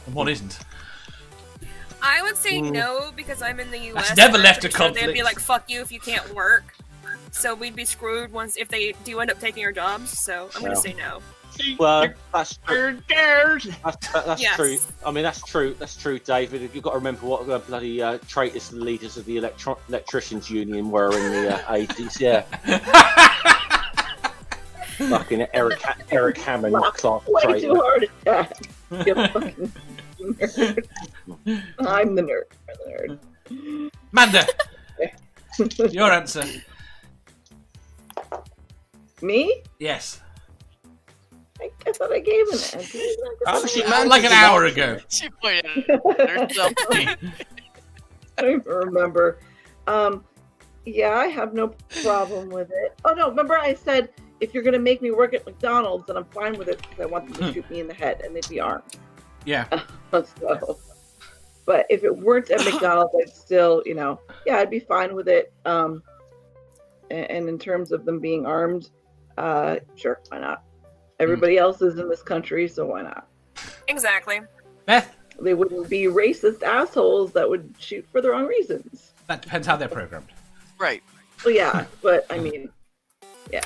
and one isn't. I would say no because I'm in the U.S. That's never and I'm left a pretty sure They'd conflict. be like, "Fuck you if you can't work." So we'd be screwed if they do end up taking our jobs. So I'm gonna say no. Well, that's true. That's Yes. true. I mean, that's true. That's true, David. You've got to remember what the bloody traitors leaders of the electricians union were in the 80s. Yeah. Fucking Eric Hammond, class Way traitor. too hard at that. You fucking nerd. I'm the nerd. Manda, your answer. Me? Yes. I thought I gave an answer. Oh, she Like an hour ago. She pointed at herself. I don't even remember. Yeah, I have no problem with it. Oh no, remember I said if you're gonna make me work at McDonald's, then I'm fine with it because I want them to shoot me in the head and they'd be armed. Yeah. So, but if it weren't at McDonald's, I'd still, I'd be fine with it. And in terms of them being armed, sure, why not? Everybody else is in this country, so why not? Exactly. Beth, They wouldn't be racist assholes that would shoot for the wrong reasons. that depends how they're programmed. Right. Well, yeah, but I mean, yeah.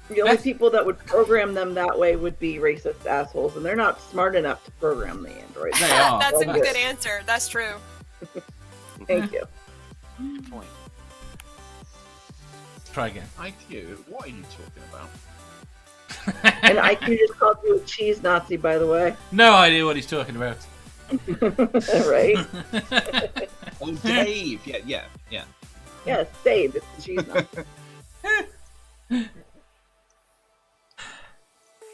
The only Beth? people that would program them that way would be racist assholes, and they're not smart enough to program the androids. They are. That's a Okay. good answer. That's true. Thank you. Good point. Try again. IQ, what are you talking about? And IQ just called you a cheese Nazi, by the way. No idea what he's talking about. Right? Oh, Dave. Yeah. Yes, Dave. It's the cheese monster.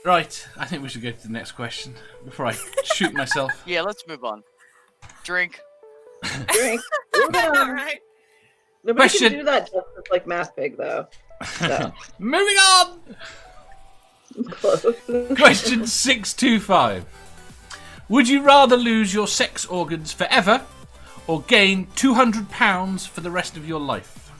Right, I think we should go to the next question before I shoot myself. Yeah, let's move on. Drink. Drink. Moving All on. right. Nobody Question. can do that justice like Math Pig, though. So, Moving on! close. Question 625. Would you rather lose your sex organs forever or gain £200 for the rest of your life?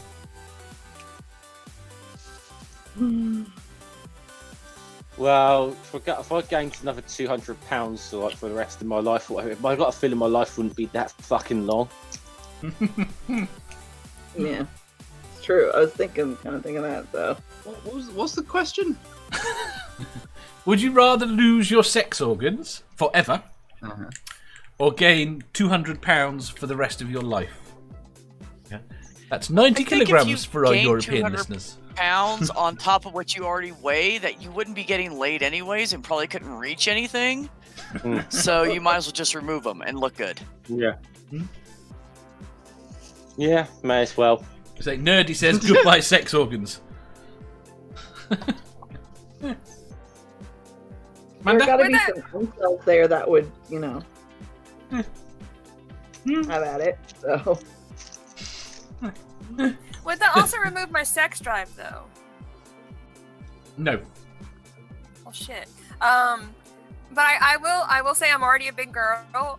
Well, if I gained another £200 like for the rest of my life, or whatever, I got a feeling my life wouldn't be that fucking long. Yeah, it's true. I was thinking that. So, What's the question? Would you rather lose your sex organs forever Uh-huh. or gain £200 for the rest of your life? Yeah. That's 90 I think if kilograms you for our gain European 200 listeners. Pounds on top of what you already weigh, that you wouldn't be getting laid anyways and probably couldn't reach anything. So you might as well just remove them and look good. Yeah. Yeah, may as well. It's like Nerdy says goodbye sex organs. there Amanda? gotta be Where some cells there that would, have at it. So, Would that also remove my sex drive, though? No. Well, shit. But I will say I'm already a big girl. But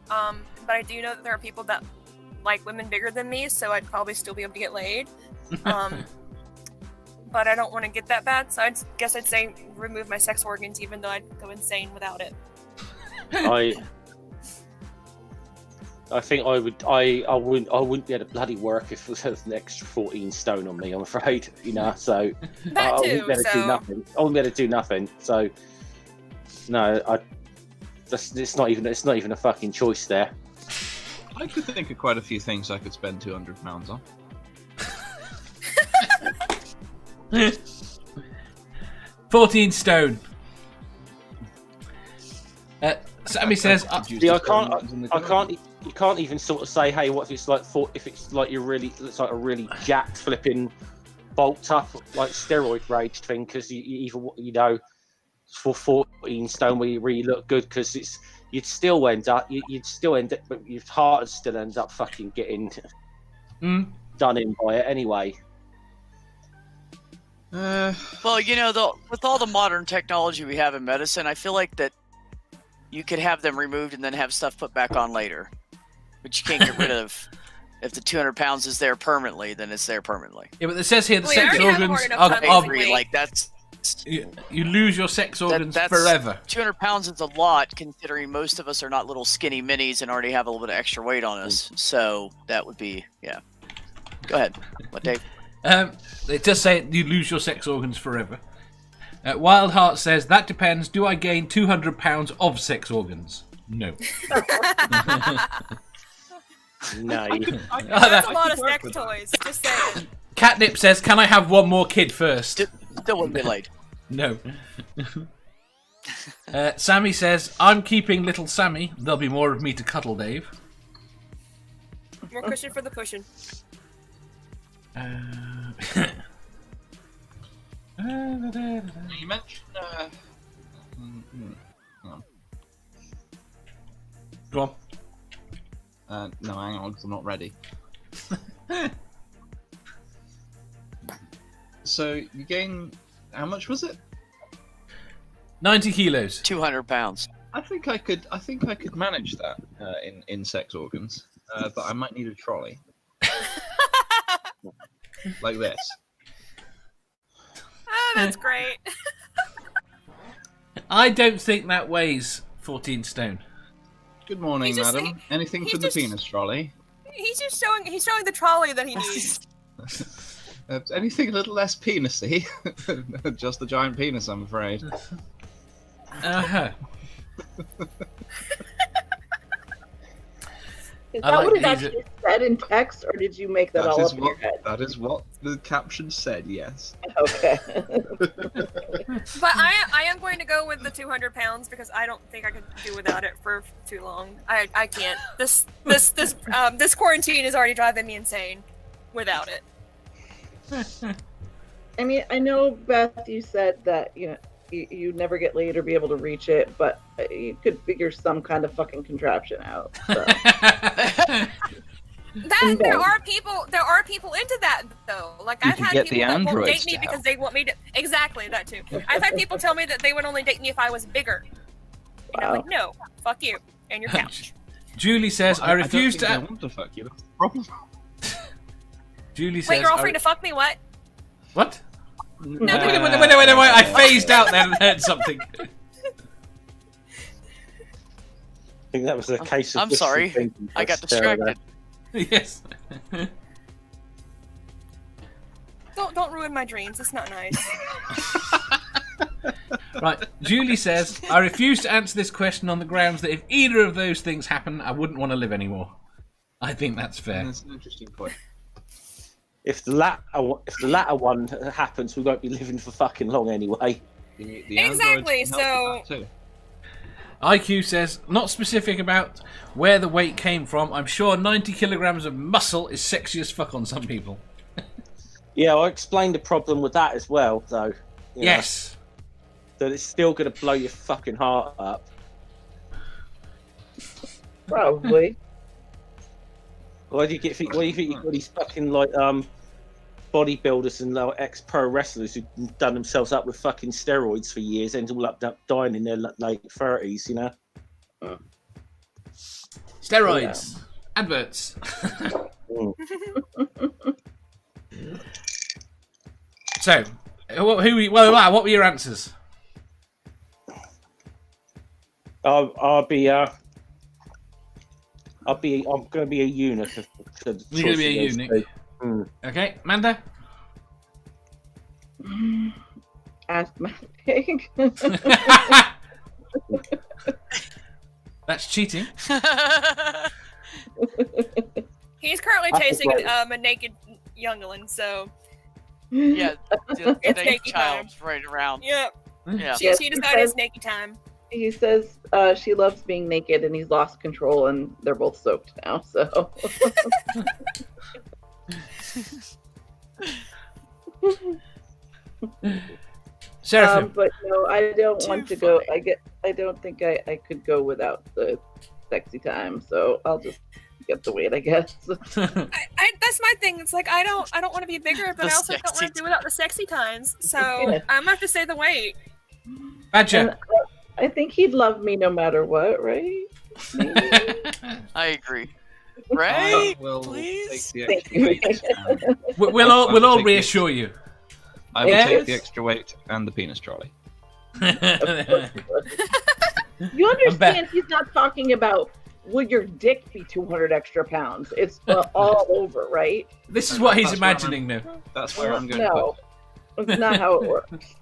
I do know that there are people that like women bigger than me, so I'd probably still be able to get laid. But I don't want to get that bad, so guess I'd say remove my sex organs, even though I'd go insane without it. I think I wouldn't be able to bloody work if there was an extra 14 stone on me, I'm afraid. So That I too, wouldn't be able to do so- nothing. I wouldn't be able to do nothing. So no, it's not even a fucking choice there. I could think of quite a few things I could spend £200 on. 14 stone. Sammy says, See, you can't even sort of say, hey, what if it's like it's like a really jacked flipping bulked up like steroid raged thing, because you for 14 stone where you really look good, because you'd still end up, but your heart would still end up fucking getting done in by it anyway. Well, with all the modern technology we have in medicine, I feel like that you could have them removed and then have stuff put back on later. But you can't get rid of. If the 200 pounds is there permanently, then it's there permanently. yeah, but it says here the We sex already have organs hard enough are, time I losing agree. weight. Like that's you lose your sex organs that's forever. 200 pounds is a lot, considering most of us are not little skinny minis and already have a little bit of extra weight on us. So that would be Go ahead. What, Dave? It does say you lose your sex organs forever. Wildheart says, that depends. Do I gain 200 pounds of sex organs? No. No. That's a lot of sex toys. Just saying. Catnip says, can I have one more kid first? Still wouldn't be laid. No. Sammy says, I'm keeping little Sammy. There'll be more of me to cuddle, Dave. More cushion for the pushing. You mentioned. Go on. No, hang on, because I'm not ready. So you gain. How much was it? 90 kilos. 200 pounds. I think I could manage that in sex organs, but I might need a trolley like this. Oh, that's great. I don't think that weighs 14 stone. Good morning, He's just madam. saying- Anything he's for the just- penis trolley? He's showing the trolley that he needs. Anything a little less penisy? Just a giant penis, I'm afraid. Is I that like what it these- actually said in text, or did you make that That all is up in your what head? that is what the caption said. Yes. Okay. But I am going to go with the 200 pounds because I don't think I could do without it for too long. I can't. This quarantine is already driving me insane without it. I mean, I know, Beth, you said that, you never get laid or be able to reach it, but you could figure some kind of fucking contraption out. So. There are people into that though. Like You I've could had get the people that won't androids date me to because help. they want me to. Exactly that too. I've had people tell me that they would only date me if I was bigger. And I'm Wow. like, no, fuck you and your couch. Julie says, I refuse I to. don't want to fuck you. That's the problem. Julie says, Wait, you're offering to fuck me? What? What? Wait, I phased out then and heard something. I think that was a case of. I'm sorry. thinking. I got That's terrible. distracted. Yes. Don't ruin my dreams. It's not nice. Right, Julie says, I refuse to answer this question on the grounds that if either of those things happen, I wouldn't want to live anymore. I think that's fair. That's an interesting point. If the latter one happens, we won't be living for fucking long anyway. The Exactly, androids can help with that too. IQ says, not specific about where the weight came from. I'm sure 90 kilograms of muscle is sexy as fuck on some people. Yeah, I explained the problem with that as well, though. You know, Yes. that it's still going to blow your fucking heart up. Probably. Why do you think you've got these fucking like bodybuilders and like, ex-pro wrestlers who've done themselves up with fucking steroids for years and all up dying in their late 30s, you know? Steroids. Adverts. Mm. So, what were your answers? I'm going to be a eunuch. You're going to be a eunuch. Mm. Okay, Manda? Asthmatic. That's cheating. He's currently I chasing think a naked youngling, so Yeah, the It's naked naked child's right around. yeah. Yeah. Yes, She decided it's naked time. He says she loves being naked and he's lost control and they're both soaked now, so. Seraphim. But no, I don't want to go. I don't think I could go without the sexy time, so I'll just get the weight, I guess. That's my thing. It's like I don't want to be bigger, but The I also don't sexy want to do without the sexy times. So Yeah. I'm gonna have to say the weight. Badger. And I think he'd love me no matter what, right? I agree. Right? Will Please? take the Thank extra you. weight. And We'll all reassure you. I will Yes. take the extra weight and the penis trolley. You Beth. understand he's not talking about would your dick be 200 extra pounds? It's all over, right? This is what he's That's where imagining now. That's where I'm going to No, it's not how it works.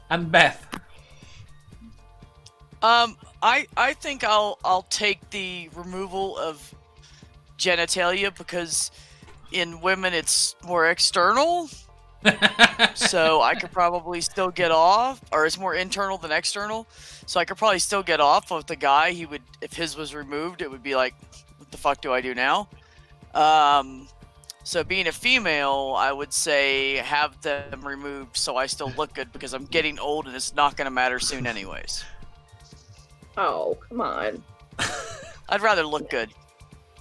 And Beth. I think I'll take the removal of genitalia because in women it's more external. So I could probably still get off, or it's more internal than external. So I could probably still get off with the guy. He would, if his was removed, it would be like, what the fuck do I do now? So being a female, I would say have them removed so I still look good because I'm getting old and it's not going to matter soon anyways. Oh, come on. I'd rather look good,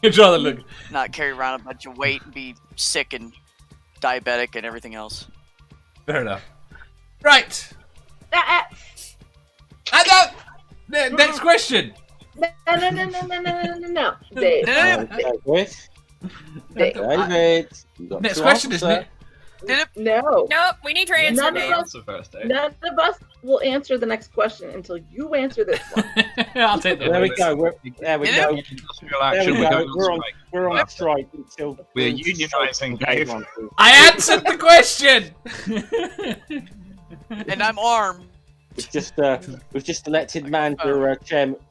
You'd rather look. not carry around a bunch of weight and be sick and diabetic and everything else. Fair enough. Right. Ah, And next question. No. Dave. Dave. David, you got Next to question, answer. isn't it? No. Nope, we need your answer, None of Dave. us- answer first, eh? None of us will answer the next question until you answer this one. I'll take that. There we go. There we go. Industrial There action. we We're go. going on strike. We're on strike until We're unionising, Dave. I answered the question. And I'm armed. We've just elected man for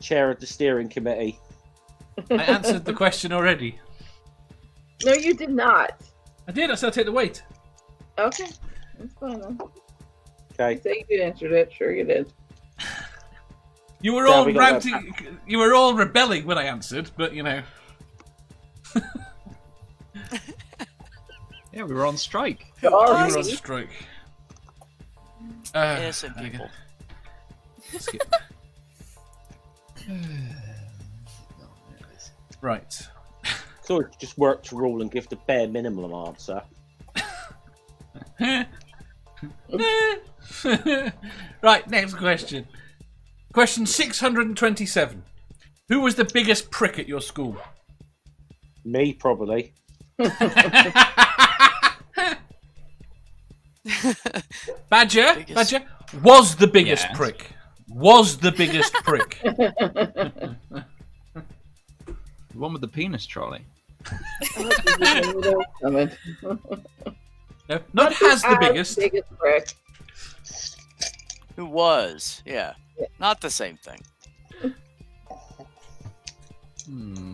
chair of the steering committee. I answered the question already. No, you did not. I did. I said I'll take the weight. Okay, that's fine then. Okay. You say you answered it. Sure, you did. You were Yeah, all we got ranting. You were all rebelling when I answered, but you know. Yeah, we were on strike. You were on Sorry. strike. Innocent okay. people. Skip. Right. So just work to rule and give the bare minimum answer. Right, next question. Question 627. Who was the biggest prick at your school? Me, probably. Badger? Biggest- Badger was the biggest Yes. prick. Was the biggest prick. The one with the penis trolley. Coming. No, not has the As biggest. biggest prick. Who was? Yeah. Not the same thing. Hmm.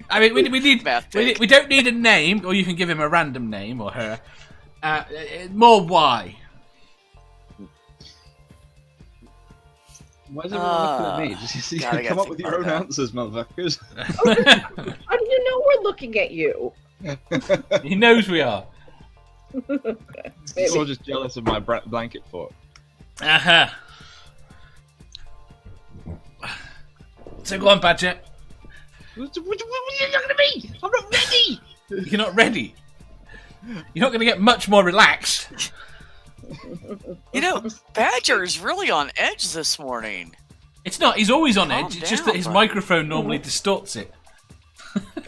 I mean, we need Math we don't need a name, or you can give him a random name or her. More why. Why is everyone looking at me? Just God, I come gotta up with think your own about answers, motherfuckers. How do you know we're looking at you? He knows we are. Maybe. You're just jealous of my blanket fort. Uh-huh. So go on, Badger. What are you looking at me? I'm not ready! You're not ready. You're not going to get much more relaxed. You know, Badger's really on edge this morning. It's not. He's always on Calm edge. It's just down, that his buddy. microphone normally distorts it.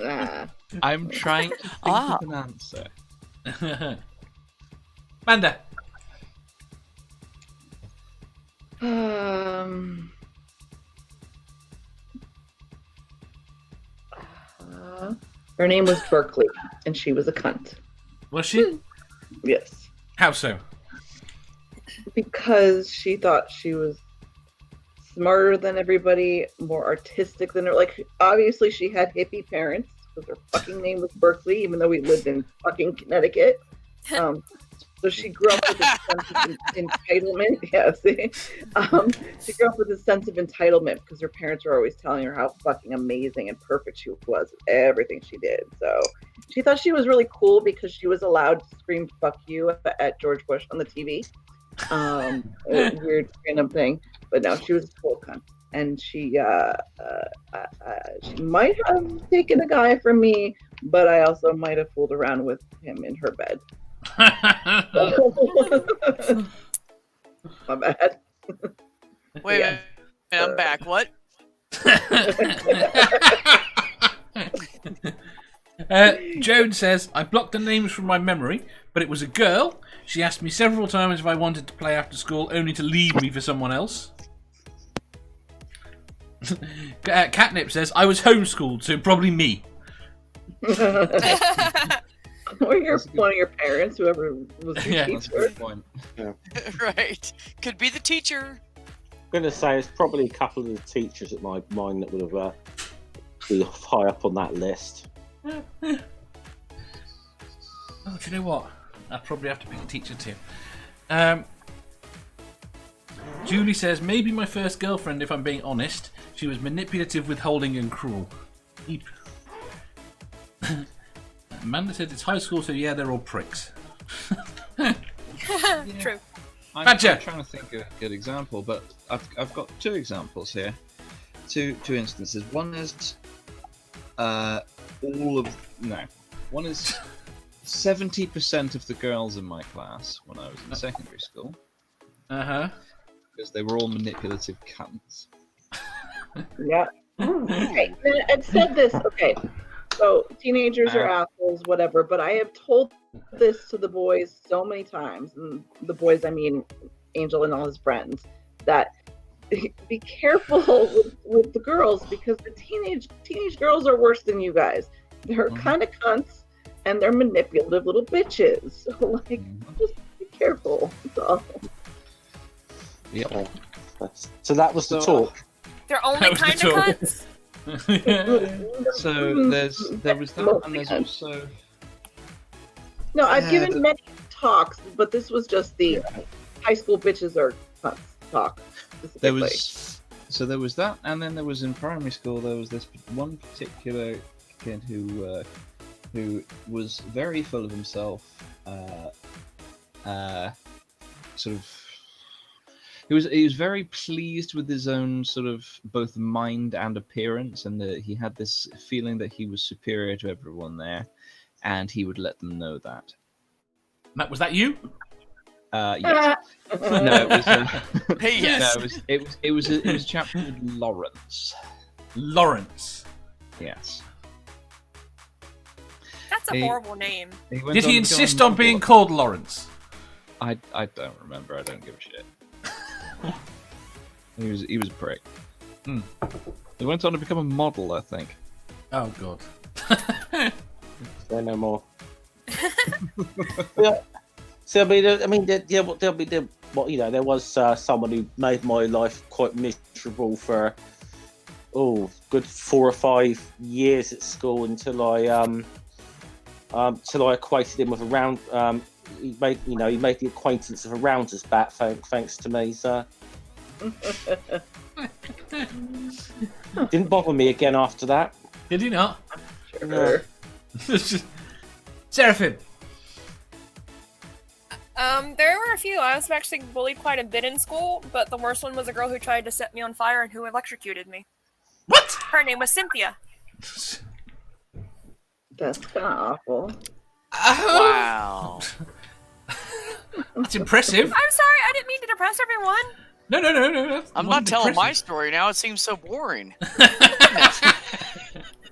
Ah. I'm trying to think of an answer. Manda. Her name was Berkeley, and she was a cunt. Was she? Yes. How so? Because she thought she was smarter than everybody, more artistic than her. Like, obviously, she had hippie parents because her fucking name was Berkeley, even though we lived in fucking Connecticut. So she grew up with a sense of entitlement. Yeah, see? She grew up with a sense of entitlement because her parents were always telling her how fucking amazing and perfect she was at everything she did. So she thought she was really cool because she was allowed to scream "fuck you" at George Bush on the TV. A weird random thing, but no, she was a cool cunt, and she might have taken a guy from me, but I also might have fooled around with him in her bed. My bad. Wait, Yeah. wait, I'm back. What? Joan says, I blocked the names from my memory, but it was a girl. She asked me several times if I wanted to play after school, only to leave me for someone else. Catnip says, I was homeschooled, so probably me. Or one of your parents, whoever was your Yeah. That's a teacher. good point. Right. Could be the teacher. I'm going to say it's probably a couple of the teachers at my mine that would have be high up on that list. Oh, do you know what? I'll probably have to pick a teacher too. Julie says, maybe my first girlfriend, if I'm being honest. She was manipulative, withholding, and cruel. Eep. Amanda said it's high school, so yeah, they're all pricks. True. I'm Badger. trying to think of a good example, but I've got two examples here. Two instances. One is one is 70% of the girls in my class when I was in secondary school, Uh-huh. because they were all manipulative cunts. Yeah. Okay. I've said this. Okay. So teenagers are assholes, whatever. But I have told this to the boys so many times, and the boys, I mean, Angel and all his friends, that be careful with the girls because the teenage girls are worse than you guys. They're kind of cunts and they're manipulative little bitches. So like, just be careful. That's all. Yep. So that was the talk. They're only That was the kind of talk. cunts. So there was that, and there's also No, I've Yeah, given many talks, but this was just the high school bitches are cunts talk. there specifically. there was that, and then there was in primary school there was this one particular kid who was very full of himself, sort of. He was very pleased with his own sort of both mind and appearance, and he had this feeling that he was superior to everyone there, and he would let them know that. Matt, was that you? Yes. No, it was. Hey, yes. No, it was a chap called Lawrence. Lawrence. Yes. That's a He- horrible name. He went Did he on to become insist a on being model. called Lawrence? I don't remember. I don't give a shit. He was a prick. Hmm. He went on to become a model, I think. Oh god. Say no more. Yeah. So there was someone who made my life quite miserable for good 4 or 5 years at school until I equated him with a round. He made the acquaintance of a rounder's bat thanks to me. So didn't bother me again after that. Did he not? Sure. Seraphim. There were a few. I was actually bullied quite a bit in school, but the worst one was a girl who tried to set me on fire and who electrocuted me. What? Her name was Cynthia. That's kind of awful. Wow. That's impressive. I'm sorry, I didn't mean to depress everyone. No. that's I'm not telling my impressive. story now. It seems so boring.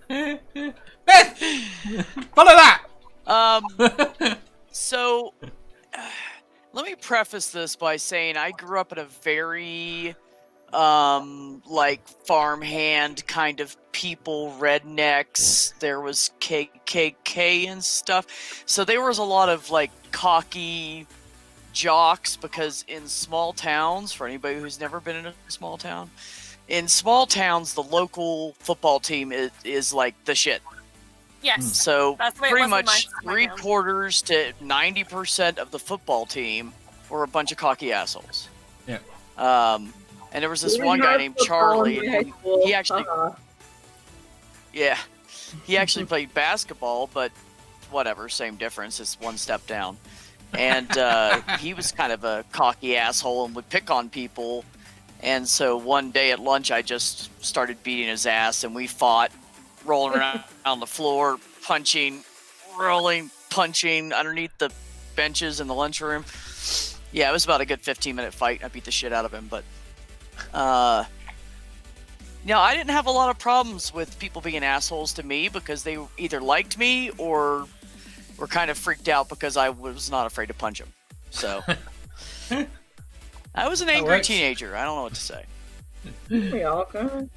Beth, follow that. So, let me preface this by saying I grew up in a very, like farmhand kind of people, rednecks. There was KKK and stuff. So there was a lot of like cocky jocks because in small towns, for anybody who's never been in a small town, in small towns, the local football team is like the shit. Yes. So That's the way it pretty was in much my town. 3/4 to 90% of the football team were a bunch of cocky assholes. Yeah. And there was this We one guy had named football Charlie, in and high school. he actually, Haha. yeah, he actually played basketball, but whatever, same difference. It's one step down. And he was kind of a cocky asshole and would pick on people. And so one day at lunch, I just started beating his ass, and we fought, rolling around on the floor, punching, rolling, punching underneath the benches in the lunchroom. Yeah, it was about a good 15-minute fight. I beat the shit out of him, but I didn't have a lot of problems with people being assholes to me because they either liked me or were kind of freaked out because I was not afraid to punch them. So I was an angry works. teenager. I don't know what to say. We all kind of,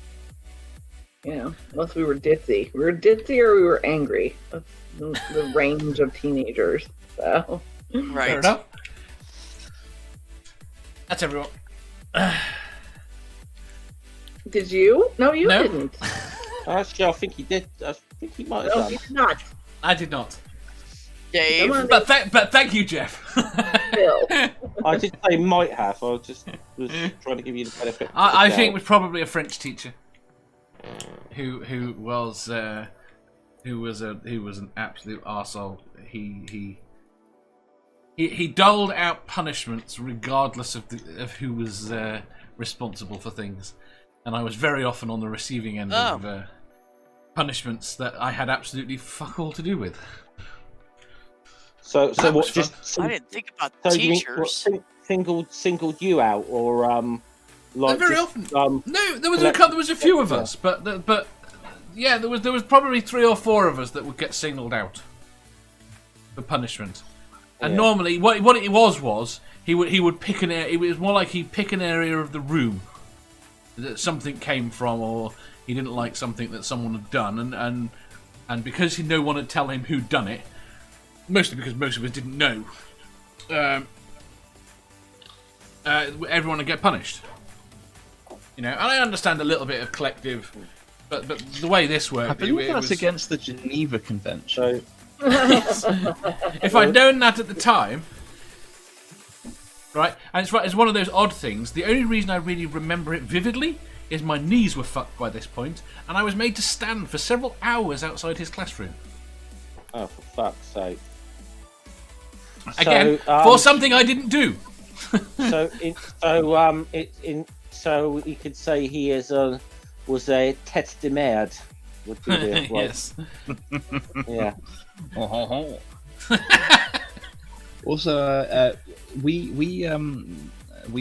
unless we were ditzy. We were ditzy or we were angry. That's the range of teenagers. So Fair Right. enough. That's everyone. did you? No, you No. didn't. Actually, I think he did. I think he might have No, done. you did not. I did not. Dave. Come on, But thank you, Jeff. Bill. I did say might have. I just was trying to give you the benefit. of the I think it doubt. was probably a French teacher who was an absolute arsehole. He doled out punishments regardless of who was responsible for things, and I was very often on the receiving end of punishments that I had absolutely fuck all to do with. So That what? was Just I didn't think about so you mean, what, teachers. singled you out, or like very just, often. No, there was a few of us, but yeah, there was probably 3 or 4 of us that would get singled out for punishment. And Yeah. normally, what it was he would pick an area. It was more like he'd pick an area of the room that something came from, or he didn't like something that someone had done, and because no one would tell him who'd done it, mostly because most of us didn't know, everyone would get punished. You know, and I understand a little bit of collective, but the way this worked, I believe it that's was, against the Geneva Convention. So, if I'd known that at the time, right, and it's one of those odd things. The only reason I really remember it vividly is my knees were fucked by this point, and I was made to stand for several hours outside his classroom. oh, for fuck's sake. Again, So, for something I didn't do. So you could say he was a tête de merde. Would be the Yes. Yeah. Also, we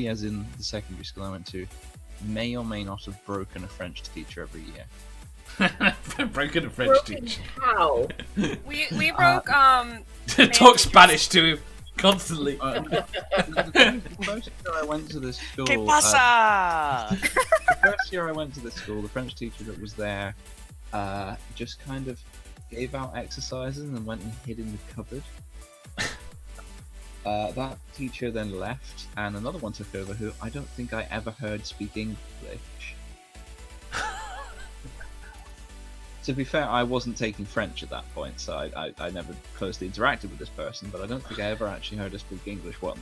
as in the secondary school I went to may or may not have broken a French teacher every year. Broken a French Broken teacher. how? We broke Talk Spanish to him constantly. The first year I went to this school. ¿Qué pasa? The first year I went to this school, the French teacher that was there just kind of gave out exercises and went and hid in the cupboard. That teacher then left, and another one took over who I don't think I ever heard speak English. To be fair, I wasn't taking French at that point, so I never closely interacted with this person, but I don't think I ever actually heard her speak English once.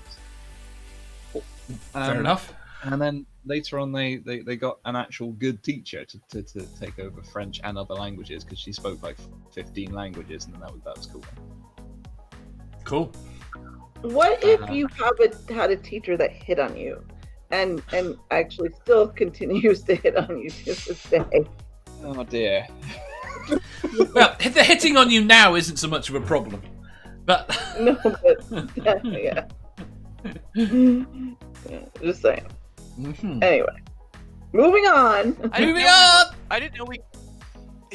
Fair enough. And then later on, they got an actual good teacher to take over French and other languages, because she spoke like 15 languages, and then that was cool. Cool. What if you had a teacher that hit on you, and actually still continues to hit on you to this day? Oh dear. Well, the hitting on you now isn't so much of a problem, but No, but yeah. Just saying. Mhm. Anyway, moving on. Moving on. I didn't know we.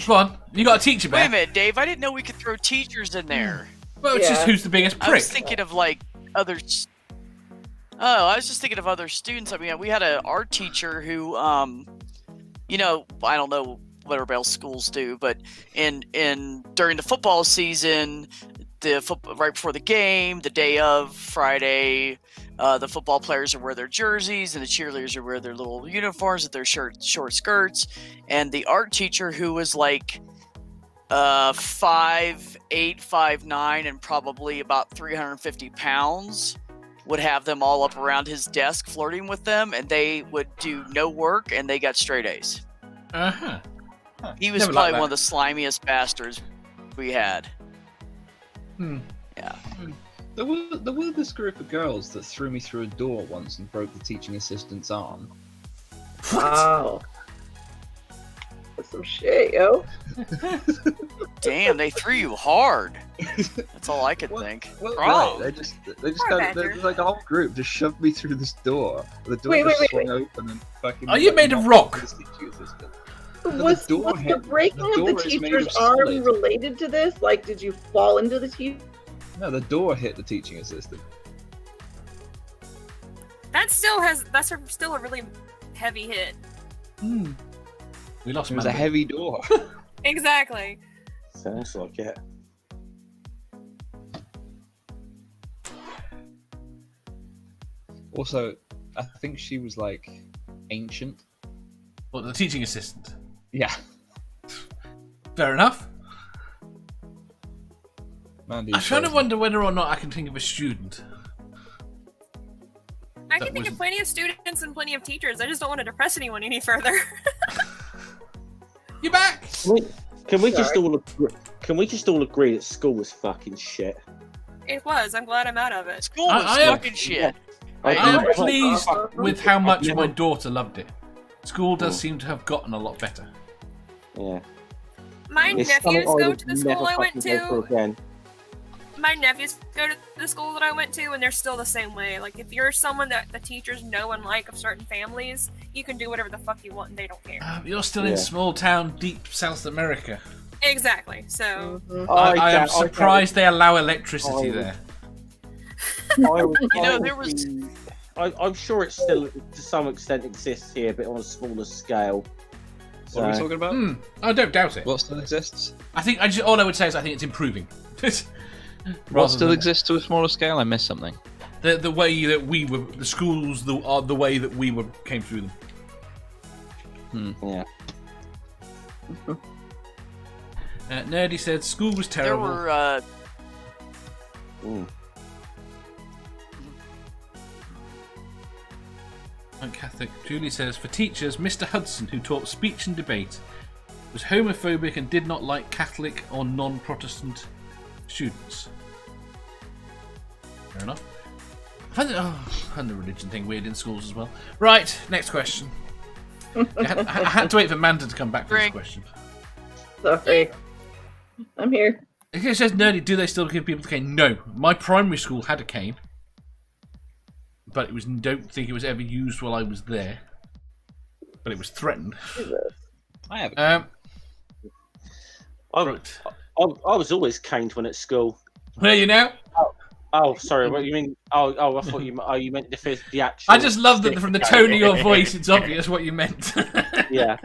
Come on, you got a teacher, Wait a Beth. minute, Dave. I didn't know we could throw teachers in there. Well, it's just Yeah. who's the biggest I prick. was thinking of like others. Oh, I was just thinking of other students. I mean, we had an art teacher who, you know, I don't know what everybody else schools do, but in during the football season, right before the game, the day of Friday, the football players are wear their jerseys and the cheerleaders are wear their little uniforms with their short skirts, and the art teacher who was like 5'8", 5'9", and probably about 350 pounds, would have them all up around his desk flirting with them, and they would do no work, and they got straight A's. Uh-huh. He was Never probably liked one of the slimiest bastards we had. Hmm. Yeah. There were this group of girls that threw me through a door once and broke the teaching assistant's arm. Wow. That's some shit, yo. Damn, they threw you hard. That's all I could Well, think. Well, Wrong. right, they just Poor kind Badger. of, like a whole group just shoved me through this door. The door Wait, just wait, swung open and fucking. Are you made of rock? this teaching assistant. Was door the hit- breaking the of door the is made teacher's of arm solid. related to this? Like, did you fall into the teacher? No, the door hit the teaching assistant. That's still a really heavy hit. Hmm. We lost It was a Mandy. heavy door. Exactly. Sounds like it. Also, I think she was like ancient. What, the teaching assistant? Yeah. Fair enough. Mandy, I'm trying to wonder whether or not I can think of a student. I That can think was- of plenty of students and plenty of teachers. I just don't want to depress anyone any further. You're back! Can we just all agree that school was fucking shit? It was. I'm glad I'm out of it. School was I am- fucking shit. I I am do- pleased with how much never- my daughter loved it. School does Oh. seem to have gotten a lot better. Yeah. My It's something nephews I go would to the never school I went fucking go for to. again. My nephews go to the school that I went to, and they're still the same way. Like, if you're someone that the teachers know and like of certain families, you can do whatever the fuck you want, and they don't care. You're still in Yeah. small town, deep South America. Exactly. So, I am doubt- surprised they allow electricity I- there. You know, there was- I'm sure it still, to some extent, exists here, but on a smaller scale. What are we So- talking about? Hmm, I don't doubt it. What still exists? I think all I would say is I think it's improving. What Rather still than exists to a smaller scale? I missed something. the way that we were, the schools are the way that we came through them. Yeah. Nerdy said school was There terrible. were Catholic. Julie says, for teachers, Mr. Hudson, who taught speech and debate, was homophobic and did not like Catholic or non-Protestant students. Fair enough. I found the religion thing weird in schools as well. Right, next question. I had to wait for Manda to come back for this question. Sorry. I'm here. It says, Nerdy, do they still give people the cane? No. My primary school had a cane. But it was don't think it was ever used while I was there. But it was threatened. I have. I was always caned when at school. Where are you now? Oh, sorry. What you mean? I thought you meant the actual. I just love that from the tone of your voice, it's obvious what you meant. Yeah.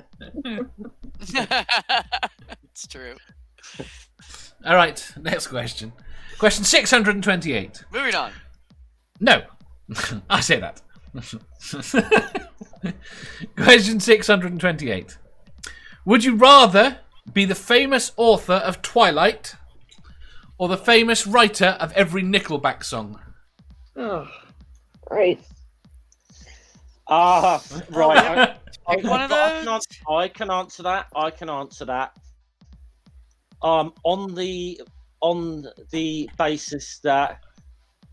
it's true. All right, next question. Question 628. Moving on. No, I say that. Question 628. Would you rather be the famous author of Twilight or the famous writer of every Nickelback song? Oh, right. Right. One of those? I can answer that. On the basis that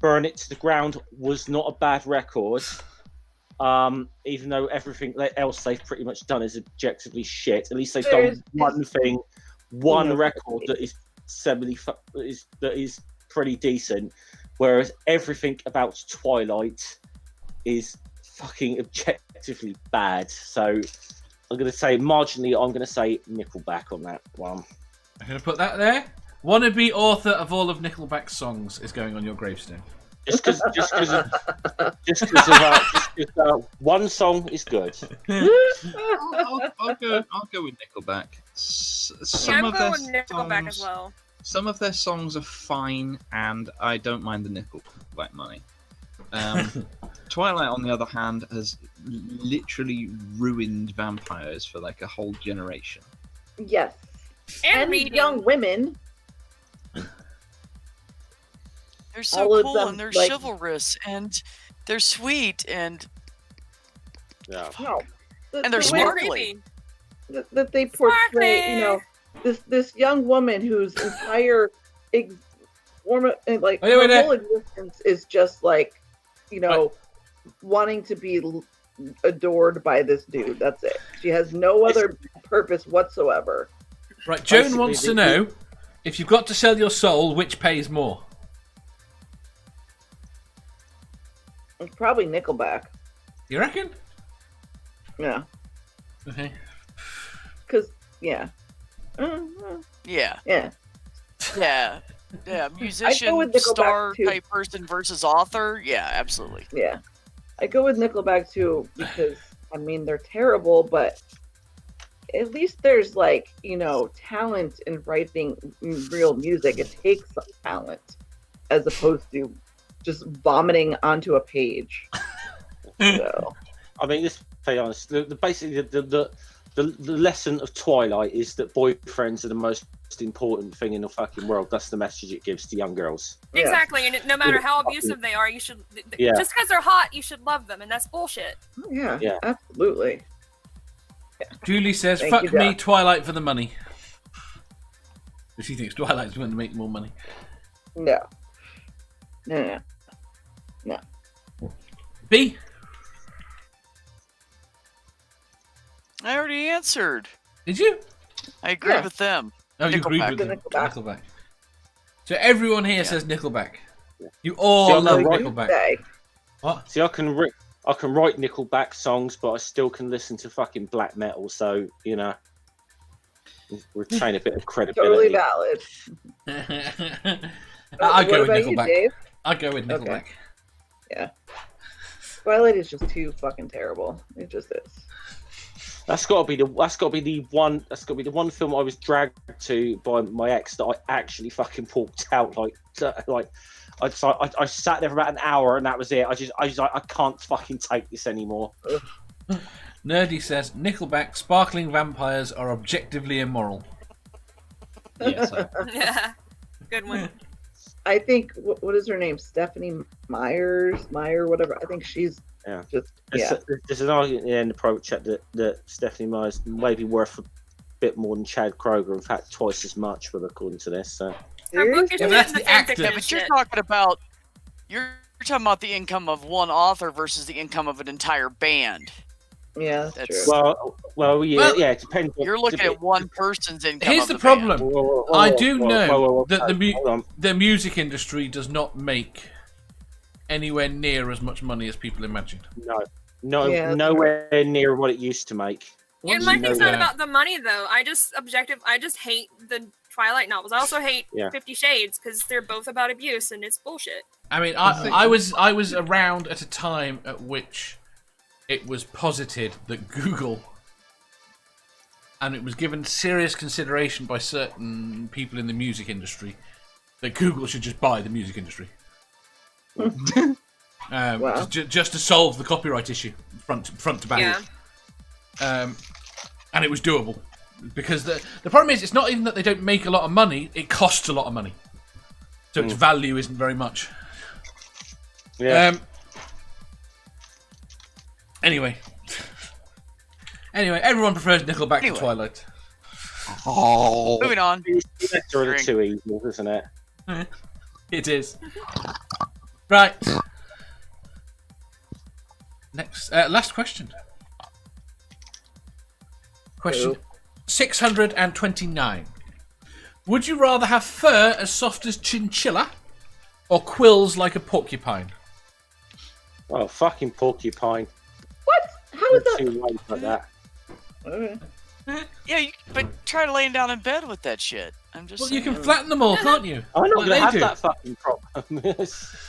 Burn It to the Ground was not a bad record, even though everything else they've pretty much done is objectively shit. At least they've done one record that is pretty decent, whereas everything about Twilight is fucking objectively bad. So I'm going to say marginally. I'm going to say Nickelback on that one. I'm going to put that there. Wannabe author of all of Nickelback's songs is going on your gravestone. Just because one song is good. I'll go with Nickelback. I'm going with Nickelback as well. Some of their songs are fine, and I don't mind the Nickelback money. Twilight, on the other hand, has literally ruined vampires for like a whole generation. Yes. And young women. They're so All of cool them, and they're like- chivalrous and they're sweet and Yeah. No. And they're The smart. way Sparkly. that they portray, Sparkly. this young woman whose entire her whole existence is just like, wanting to be adored by this dude. That's it. She has no other purpose whatsoever. Right, Joan Basically, wants to know, if you've got to sell your soul, which pays more? It's probably Nickelback. You reckon? Yeah. Okay. Because, yeah. yeah. Yeah. Yeah, musician, with Nickelback, star too. type person versus author. Yeah, absolutely. Yeah. I go with Nickelback too because, they're terrible, but at least there's talent in writing real music. It takes some talent as opposed to just vomiting onto a page. So. Let's be honest. Basically, the lesson of Twilight is that boyfriends are the most important thing in the fucking world. That's the message it gives to young girls. Yeah. Exactly, and no matter how abusive they are, you should just because they're hot, you should love them, and that's bullshit. Yeah, Yeah. absolutely. Julie says, Thank fuck you, me, Jack. Twilight for the money. She thinks Twilight's going to make more money. No. B? I already answered. Did you? I agree Yeah. with them. Oh, you agreed Nickelback. with them. Nickelback. Nickelback. So everyone here Yeah. says Nickelback. You all See, I love know what Nickelback. Say. What? See, I can write Nickelback songs, but I still can listen to fucking black metal. So retain a bit of Totally credibility. valid. I'll go What with about you, Nickelback. Dave? I'll go with Nickelback. Okay. Yeah. Twilight is just too fucking terrible. It just is. That's got to be the one film I was dragged to by my ex that I actually fucking walked out like I sat there for about an hour and that was it. I can't fucking take this anymore. Nerdy says Nickelback sparkling vampires are objectively immoral. Yes. Yeah, good one. I think what is her name? Stephanie Meyer, whatever. I think she's just There's an argument in the pro chat that Stephanie Meyer's maybe worth a bit more than Chad Kroger. In fact, twice as much, but according to this. So. Her book is Yeah, that's just the actor. Yeah, but you're talking about the income of one author versus the income of an entire band. Yeah, that's That's- true. Well, yeah. It depends. You're looking at one person's income. Here's of the band. problem. I do know that hold on. the music industry does not make anywhere near as much money as people imagined. Yeah, Nowhere near what it used to make. My thing's not about the money though. I just hate the Twilight novels. I also hate 50 Shades because they're both about abuse and it's bullshit. I mean, I was around at a time at which it was posited that Google, and it was given serious consideration by certain people in the music industry, that Google should just buy the music industry. Wow. Just to solve the copyright issue front to back. Yeah. And it was doable. Because the problem is, it's not even that they don't make a lot of money, it costs a lot of money. So its value isn't very much. Yeah. Anyway, everyone prefers Nickelback to Twilight. Oh. Moving on. It's better of the two evils, isn't it? It is. Right. Next, last question. Question 629. Would you rather have fur as soft as chinchilla or quills like a porcupine? Oh, fucking porcupine. What? How is that? Two ways like that. Okay. Yeah, but try laying down in bed with that shit. I'm just Well, saying. you can flatten them all, can't you? I'm not Like going to they have do. that fucking problem. it's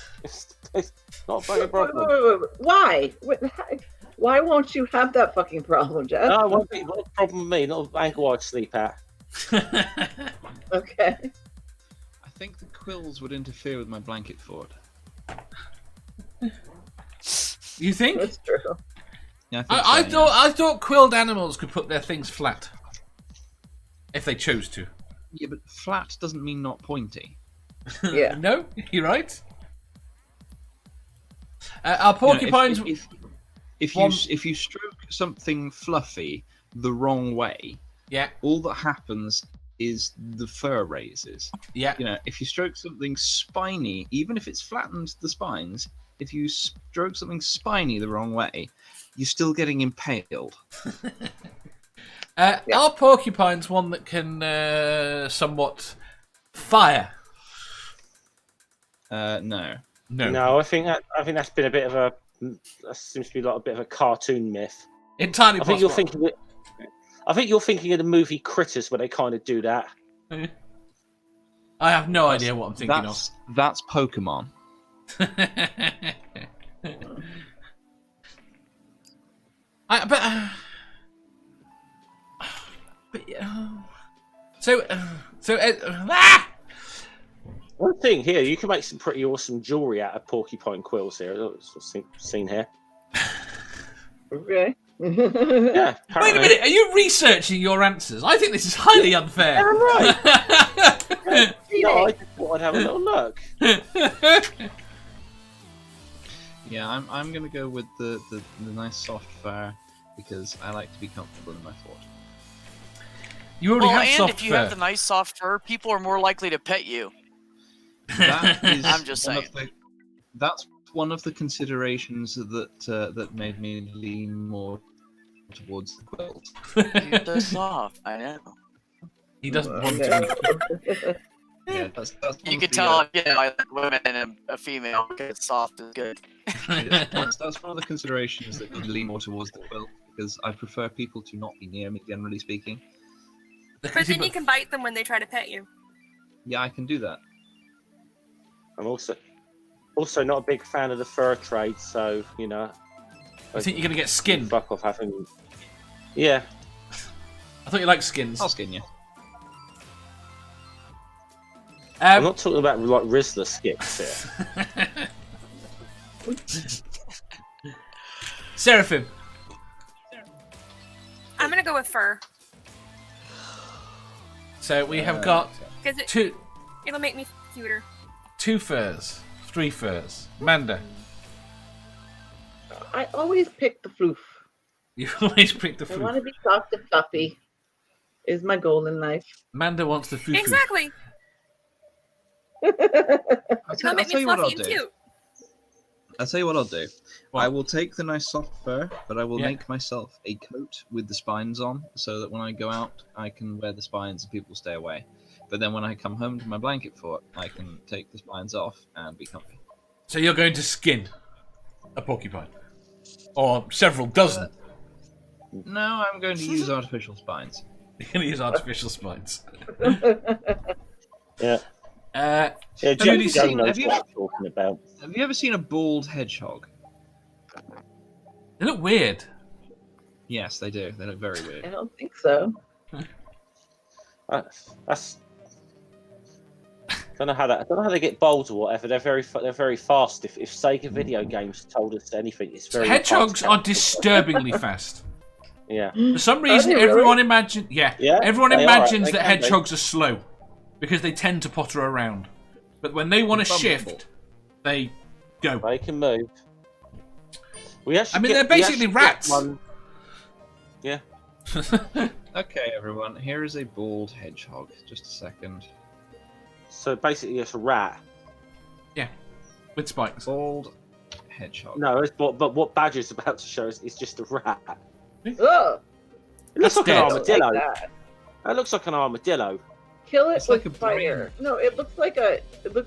not a fucking problem. Wait. Why? Why won't you have that fucking problem, Jeff? No, what problem with me? Not an ankle I sleep at. Okay. I think the quills would interfere with my blanket fort. You think? That's true. Yeah, I, I think so, yeah. thought quilled animals could put their things flat if they chose to. Yeah, but flat doesn't mean not pointy. Yeah. No, you're right. Are porcupines? If you stroke something fluffy the wrong way, Yeah, all that happens is the fur raises. yeah. You know, if you stroke something spiny, even if it's flattened the spines, if you stroke something spiny the wrong way, you're still getting impaled. Are porcupines one that can somewhat fire? No. No, I think that's been a bit of a. That seems to be like a bit of a cartoon myth. Entirely I think possible. you're thinking of the movie Critters, where they kind of do that. I have no idea what I'm thinking of. That's Pokemon. One thing here, you can make some pretty awesome jewelry out of porcupine quills here. That's what's seen here. Okay. Yeah. Wait a apparently. minute, are you researching your answers? I think this is highly unfair. Yeah, right. No, I just thought I'd have a little look. Yeah, I'm gonna go with the nice soft fur because I like to be comfortable in my fort. You already have and soft if you fur. have the nice soft fur, people are more likely to pet you. That is I'm just one of saying. that's one of the considerations that made me lean more towards the quilt. They're soft, I know. He doesn't want to. Yeah, that's one You of could the, tell, I like women and a female because soft is good. that's one of the considerations that could lean more towards the quilt because I prefer people to not be near me, generally speaking. But then you can bite them when they try to pet you. Yeah, I can do that. I'm also not a big fan of the fur trade, so you know. I think you're going to get skinned. Fuck off having. Yeah. I thought you liked skins. I'll skin you. I'm not talking about like Rizzler skips here. Seraphim. go with fur. So we have got Because it'll make me cuter. 2 furs, 3 furs. Manda, I always pick the floof. you always pick the I want foo. to be soft and fluffy. Is my goal in life. Manda wants the foo. Exactly. It'll make me fluffy and cute. I'll tell you what I'll do. What? I will take the nice soft fur, but I will Yeah. make myself a coat with the spines on, so that when I go out, I can wear the spines and people stay away. But then when I come home to my blanket fort, I can take the spines off and be comfy. So you're going to skin a porcupine, or several dozen. No, I'm going to use artificial spines. You're going to use artificial spines. Yeah. Uh, Yeah, Have you Joe seen- knows have you- what I'm talking about. Have you ever seen a bald hedgehog? they look weird. Yes, they do. They look very I weird. don't think so. That's. I don't know how they get bald or whatever. They're very fast. If Sega video games told us anything, it's very. Hedgehogs are hard to- disturbingly fast. Yeah. For some reason, they really? everyone imagines. Yeah, Yeah, everyone they are. imagines They that can be. hedgehogs are slow because they tend to potter around. But when they want to Bumble. shift, they go. They can move. We actually. I mean, they're we basically actually rats. get one- Yeah. Okay, everyone. Here is a bald hedgehog. Just a second. So basically, it's a rat. With spikes. Bald hedgehog. No, but what Badger's about to show us is just a rat. Ugh. It looks That's like dead. an I don't armadillo. like that. That looks like an armadillo. Kill it It's with like a fire. brain. No, it looks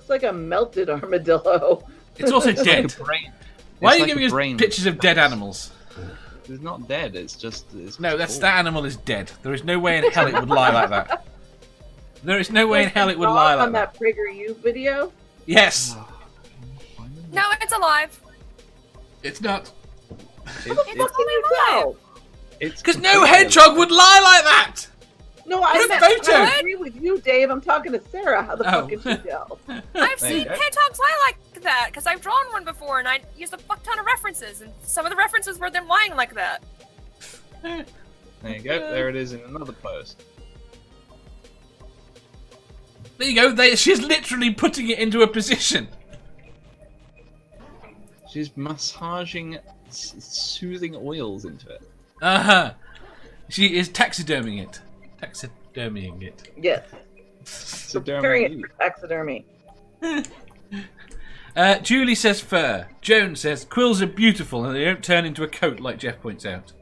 like a melted armadillo. It's also It's dead. like a brain. Why are It's you like a giving us brain. pictures of dead animals? It's not dead. It's just. No, that bald. animal is dead. There is no way in hell it would lie like that. There is no way in hell it would lie like on that. that PragerU video. Yes, No, it's alive. it's not. It's How only can you alive. tell? It's Because no completely hedgehog would lie like that. No, I Put a meant, photo. I agree with you, Dave. I'm talking to Sarah. How the Oh. fuck can she tell? I've There you seen go. hedgehogs lie like that because I've drawn one before and I used a fuck ton of references and some of the references were them lying like that. There you go. There it is in another pose. There you go. She's literally putting it into a position. She's massaging soothing oils into it. Uh-huh. She is taxiderming it. Taxidermying it. Yes, So preparing it for taxidermy. Julie says fur. Joan says quills are beautiful and they don't turn into a coat like Jeff points out.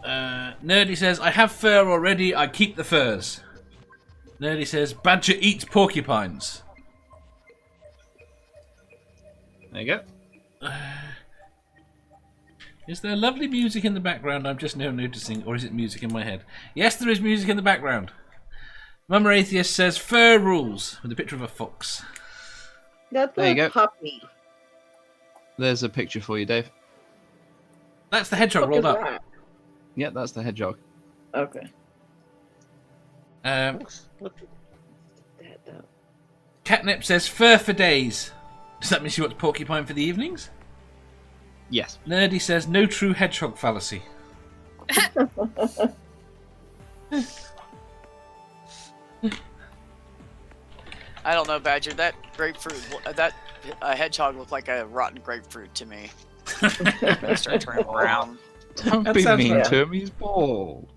Nerdy says, I have fur already, I keep the furs. Nerdy says, Badger eats porcupines. There you go. Is there lovely music in the background I'm just now noticing, or is it music in my head? Yes, there is music in the background. Momma Atheist says, fur rules, with a picture of a fox. That's There you a go. puppy. There's a picture for you, Dave. That's the hedgehog Fuck rolled is up. that? Yeah, that's the hedgehog. Okay. That, though. Catnip says, fur for days. Does that mean she wants porcupine for the evenings? Yes. Nerdy says, no true hedgehog fallacy. I don't know, Badger. That grapefruit, that hedgehog looked like a rotten grapefruit to me. I started turning around. Don't That be sounds mean right. to him. He's bald.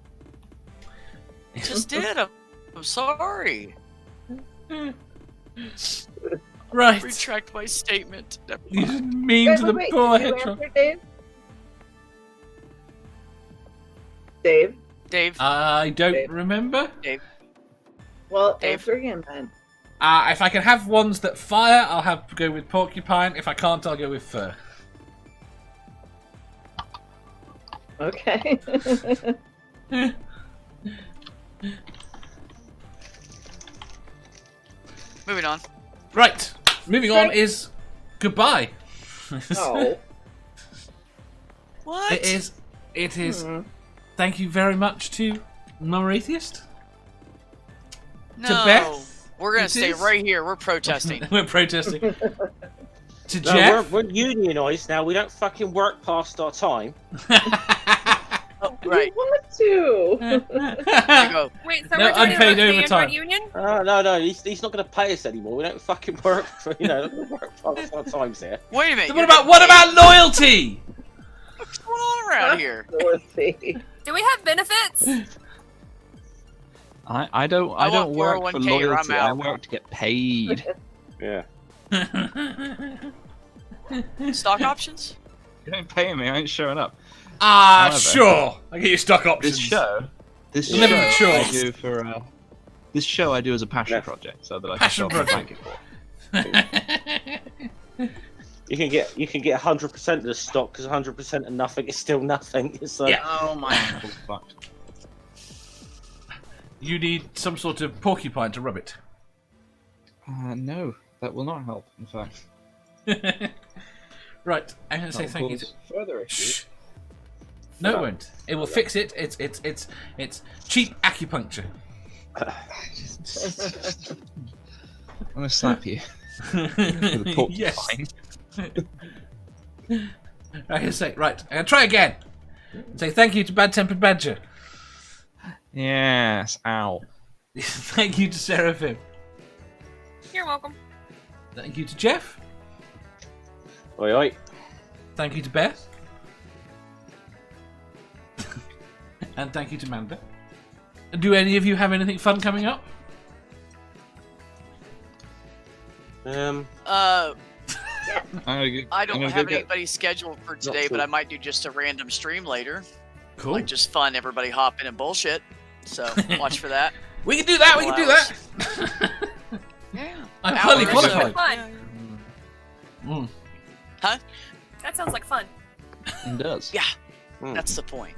Just did. I'm sorry. Right. Retract my statement. Never He's mind. mean Wait, to the wait, poor did you hedgehog. answer, Dave? Dave? Dave, I don't Dave. remember. Well, Dave. answer again then. If I can have ones that fire, I'll have to go with porcupine. If I can't, I'll go with fur. Okay. moving on. Right. Moving on is goodbye. Oh. What? It is. It is. Hmm. Thank you very much to Momma Atheist. No. To Beth. We're gonna It stay is. right here. We're protesting. We're protesting. To No, Jeff. we're unionised now. We don't fucking work past our time. Right. want to. You go. Wait, so No we're doing unpaid a overtime. union? No, he's not going to pay us anymore. We don't fucking work for, work for times here. Wait a minute. So you're what about loyalty? what's going on around here? Dorothy. Do we have benefits? I don't want work for 401k or I'm loyalty. I out. work to get paid. Yeah. Stock options? You don't pay me, I ain't showing up. However, Sure. I get you stock options. This You'll never show be I sure. do for this show I do as a passion project, so that I Passion can project. thank you for. You can get 100% of the stock because 100% of nothing is still nothing. It's like, Yeah. Oh my ankle's fucked. You need some sort of porcupine to rub it. No, that will not help. In fact, Right, I'm going to say that thank will you to... cause further Shh. issues. No, it won't. It will fix it. It's cheap acupuncture. I'm gonna slap you with a porcupine. Yes. I'm going to say, right, I'm going to try again. Say thank you to BadTemperedBadger. Yes. Ow. Thank you to Seraphim. You're welcome. Thank you to Jeff. oi, oi. Thank you to Beth. And thank you to Manda. Do any of you have anything fun coming up? I don't have anybody scheduled for today, but I might do just a random stream later. Cool. Like just fun, everybody hop in and bullshit. So watch for that. We can do that. We can do that. Yeah. I'm highly Hours. qualified. Fun. Mm. Huh? That sounds like fun. It does. Yeah. That's the point.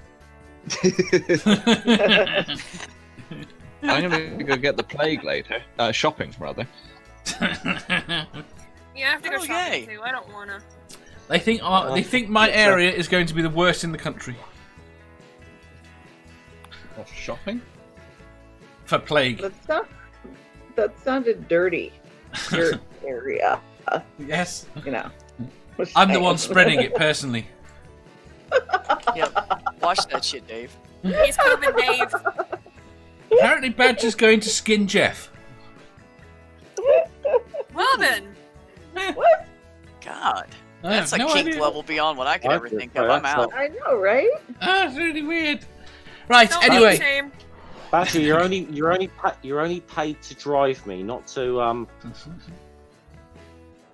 I'm gonna go get the plague later. Shopping, rather. You have to go Oh, shopping yay. too. I don't wanna. They think my area is going to be the worst in the country Of shopping? for plague. That sounded dirty. Your area, Yes, you know. I'm the one spreading it personally. Yep. Watch that shit, Dave. He's COVID Dave. Apparently, Badger's going to skin Jeff. Well then. God. I That's a have no kink idea. level beyond what I could I ever think think so, of. I'm that's out. I know, right? Ah, it's really weird. Right. Don't Anyway, shame. Badger, you're only paid to drive me, not to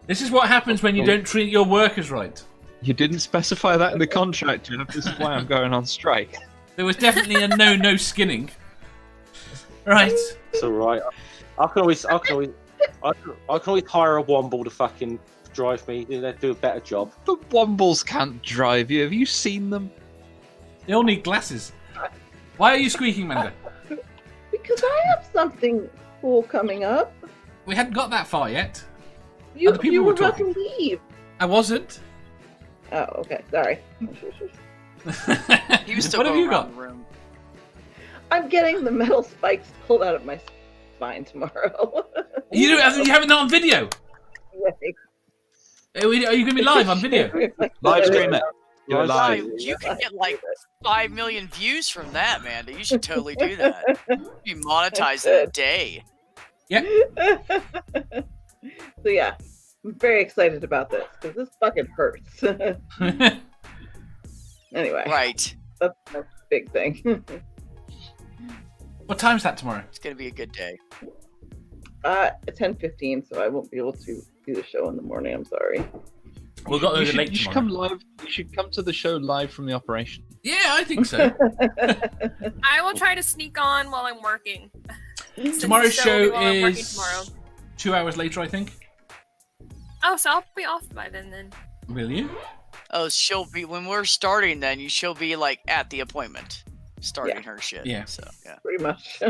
this is what happens when you don't treat your workers right. You didn't specify that in the contract, Jeff. This is why I'm going on strike. There was definitely a no skinning. Right. It's all right. I can always hire a womble to fucking drive me. They do a better job. The Wombles can't drive you. Have you seen them? They all need glasses. Why are you squeaking, Manda? Because I have something cool coming up. We hadn't got that far yet. You, Other people you were were about to talking. leave. I wasn't. Oh, okay. Sorry. He was still What have going you got? around the room. I'm getting the metal spikes pulled out of my spine tomorrow. You haven't done on video. Are you going to be live on video? Live stream it. Do it Wow, live. you could get like 5 million views from that, man. You should totally do that. You monetize in a day. So yeah, I'm very excited about this because this fucking hurts. Anyway, Right. that's a big thing. What time's that tomorrow? It's gonna be a good day. 10:15, so I won't be able to do the show in the morning. I'm sorry. We'll go You over late should tomorrow. come live. You should come to the show live from the operation. Yeah, I think so. I will try to sneak on while I'm working. Since Tomorrow's the will be show while I'm working is tomorrow. 2 hours later, I think. Oh, so I'll be off by then. Will you? Oh, she'll be when we're starting. Then she'll be like at the appointment, starting her shit. Yeah. So yeah. Pretty much.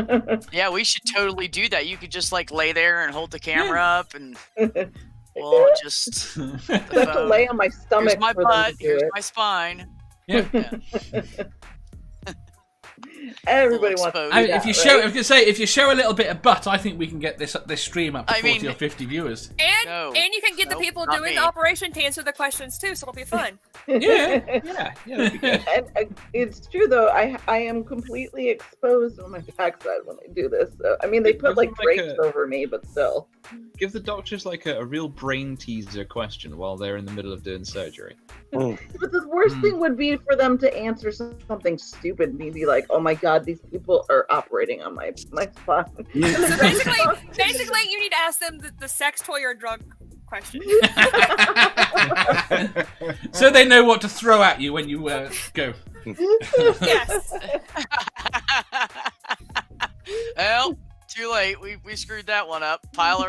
Yeah, we should totally do that. You could just like lay there and hold the camera up, and we'll just. I have to lay on my stomach Here's my for them butt. to do Here's it. my spine. Yeah. Yeah. Everybody wants to exposed. do I mean, that, if you show, I right? was gonna say, if you show a little bit of butt, I think we can get this stream up to 40 or 50 viewers. And No. and you can get the Nope, people not doing me. the operation to answer the questions too, so it'll be fun. Yeah. That'd be good. And it's true though. I am completely exposed on my backside when I do this. So, I mean, they put like Doesn't like drapes a- over me, but still. Give the doctors like a real brain teaser question while they're in the middle of doing surgery. But the worst thing would be for them to answer something stupid and be like, "Oh my God, these people are operating on my spine." So basically, you need to ask them the sex toy or drug question. So they know what to throw at you when you go. Yes. Well, too late. We screwed that one up. Pile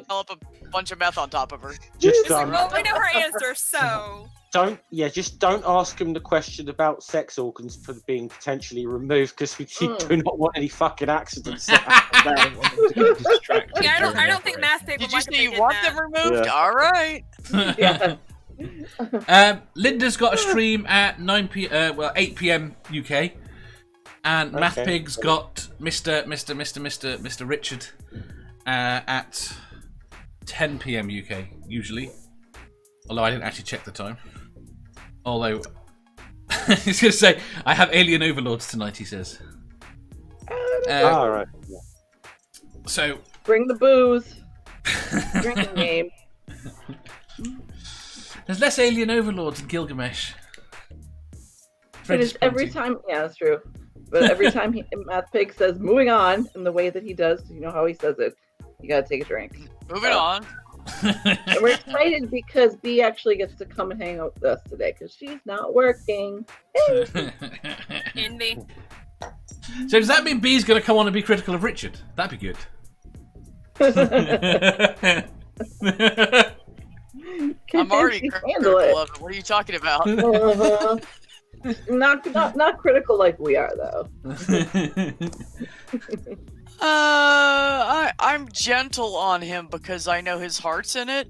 up a bunch of meth on top of her. Just Well, we know her answer, so. just don't ask him the question about sex organs for being potentially removed because we do not want any fucking accidents. Yeah, I don't think math people Did you like say you if they want did them removed? Yeah. All right. Yeah. Linda's got a stream at 8 p.m. UK, and Math Okay. Pig's got Mr. Richard at 10 p.m. UK usually. Although I didn't actually check the time. Although he's gonna say I have alien overlords tonight. He says. All right. So Bring the booze. Drinking game. there's less alien overlords in Gilgamesh. But it's every time, yeah, that's true. But every time Math Pig says "moving on" in the way that he does, you know how he says it. You gotta take a drink. Moving on. And we're excited because B actually gets to come and hang out with us today because she's not working. Envy. So does that mean B's going to come on and be critical of Richard? That'd be good. I'm already She critical handle it. of it. What are you talking about? Uh-huh. Not critical like we are though. I'm gentle on him because I know his heart's in it.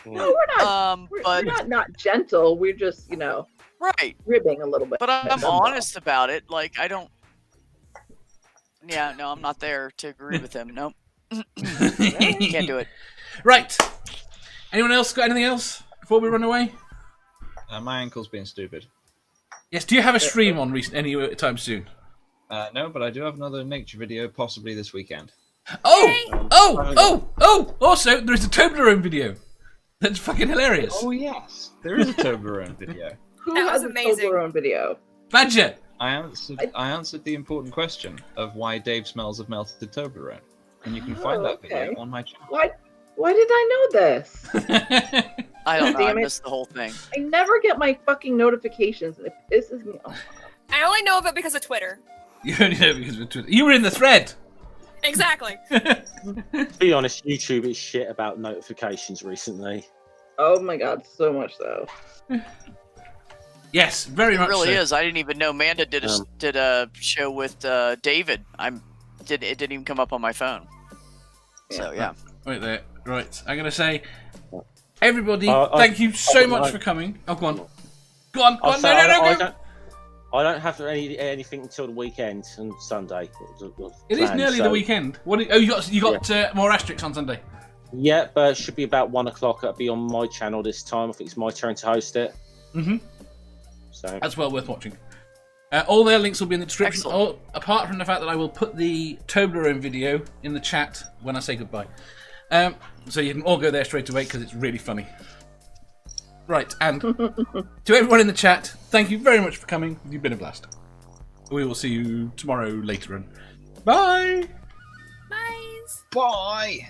No, we're not. We're But not gentle. We're just right. ribbing a little bit. But I'm That's all. honest about it. Like I don't. Yeah, no, I'm not there to agree with him. Nope. Can't do it. Right. Anyone else got anything else before we run away? My ankle's being stupid. Yes. Do you have a stream on any time soon? No, but I do have another nature video possibly this weekend. Oh! Also, there's a Toblerone video. That's fucking hilarious. Oh yes, there is a Toblerone video. Who That has was a amazing. Toblerone video? Badger. I answered the important question of why Dave smells of melted Toblerone, and you can find that video okay. on my channel. Why did I know this? I don't know. I Damn it. missed the whole thing. I never get my fucking notifications. It pisses me off. I only know of it because of Twitter. You only know because of Twitter. You were in the thread. Exactly. To be honest, YouTube is shit about notifications recently. Oh my god, so much so. Yes, very It much really so. is. I didn't even know Amanda did a show with David. It didn't even come up on my phone. So yeah. Right there. Right. I'm going to say, everybody, I- thank you so I- much I- for coming. Oh, go on. Go on. I'll No, say go. I don't have anything until the weekend and Sunday. It is nearly the weekend. You got more asterisks on Sunday. Yeah, but it should be about 1 o'clock. It'll be on my channel this time. I think it's my turn to host it. Mm-hmm. So That's well worth watching. All their links will be in the description. Excellent. Apart from the fact that I will put the Toblerone video in the chat when I say goodbye. So you can all go there straight away because it's really funny. Right, and to everyone in the chat, thank you very much for coming. You've been a blast. We will see you tomorrow later on. Bye! Nice. Bye.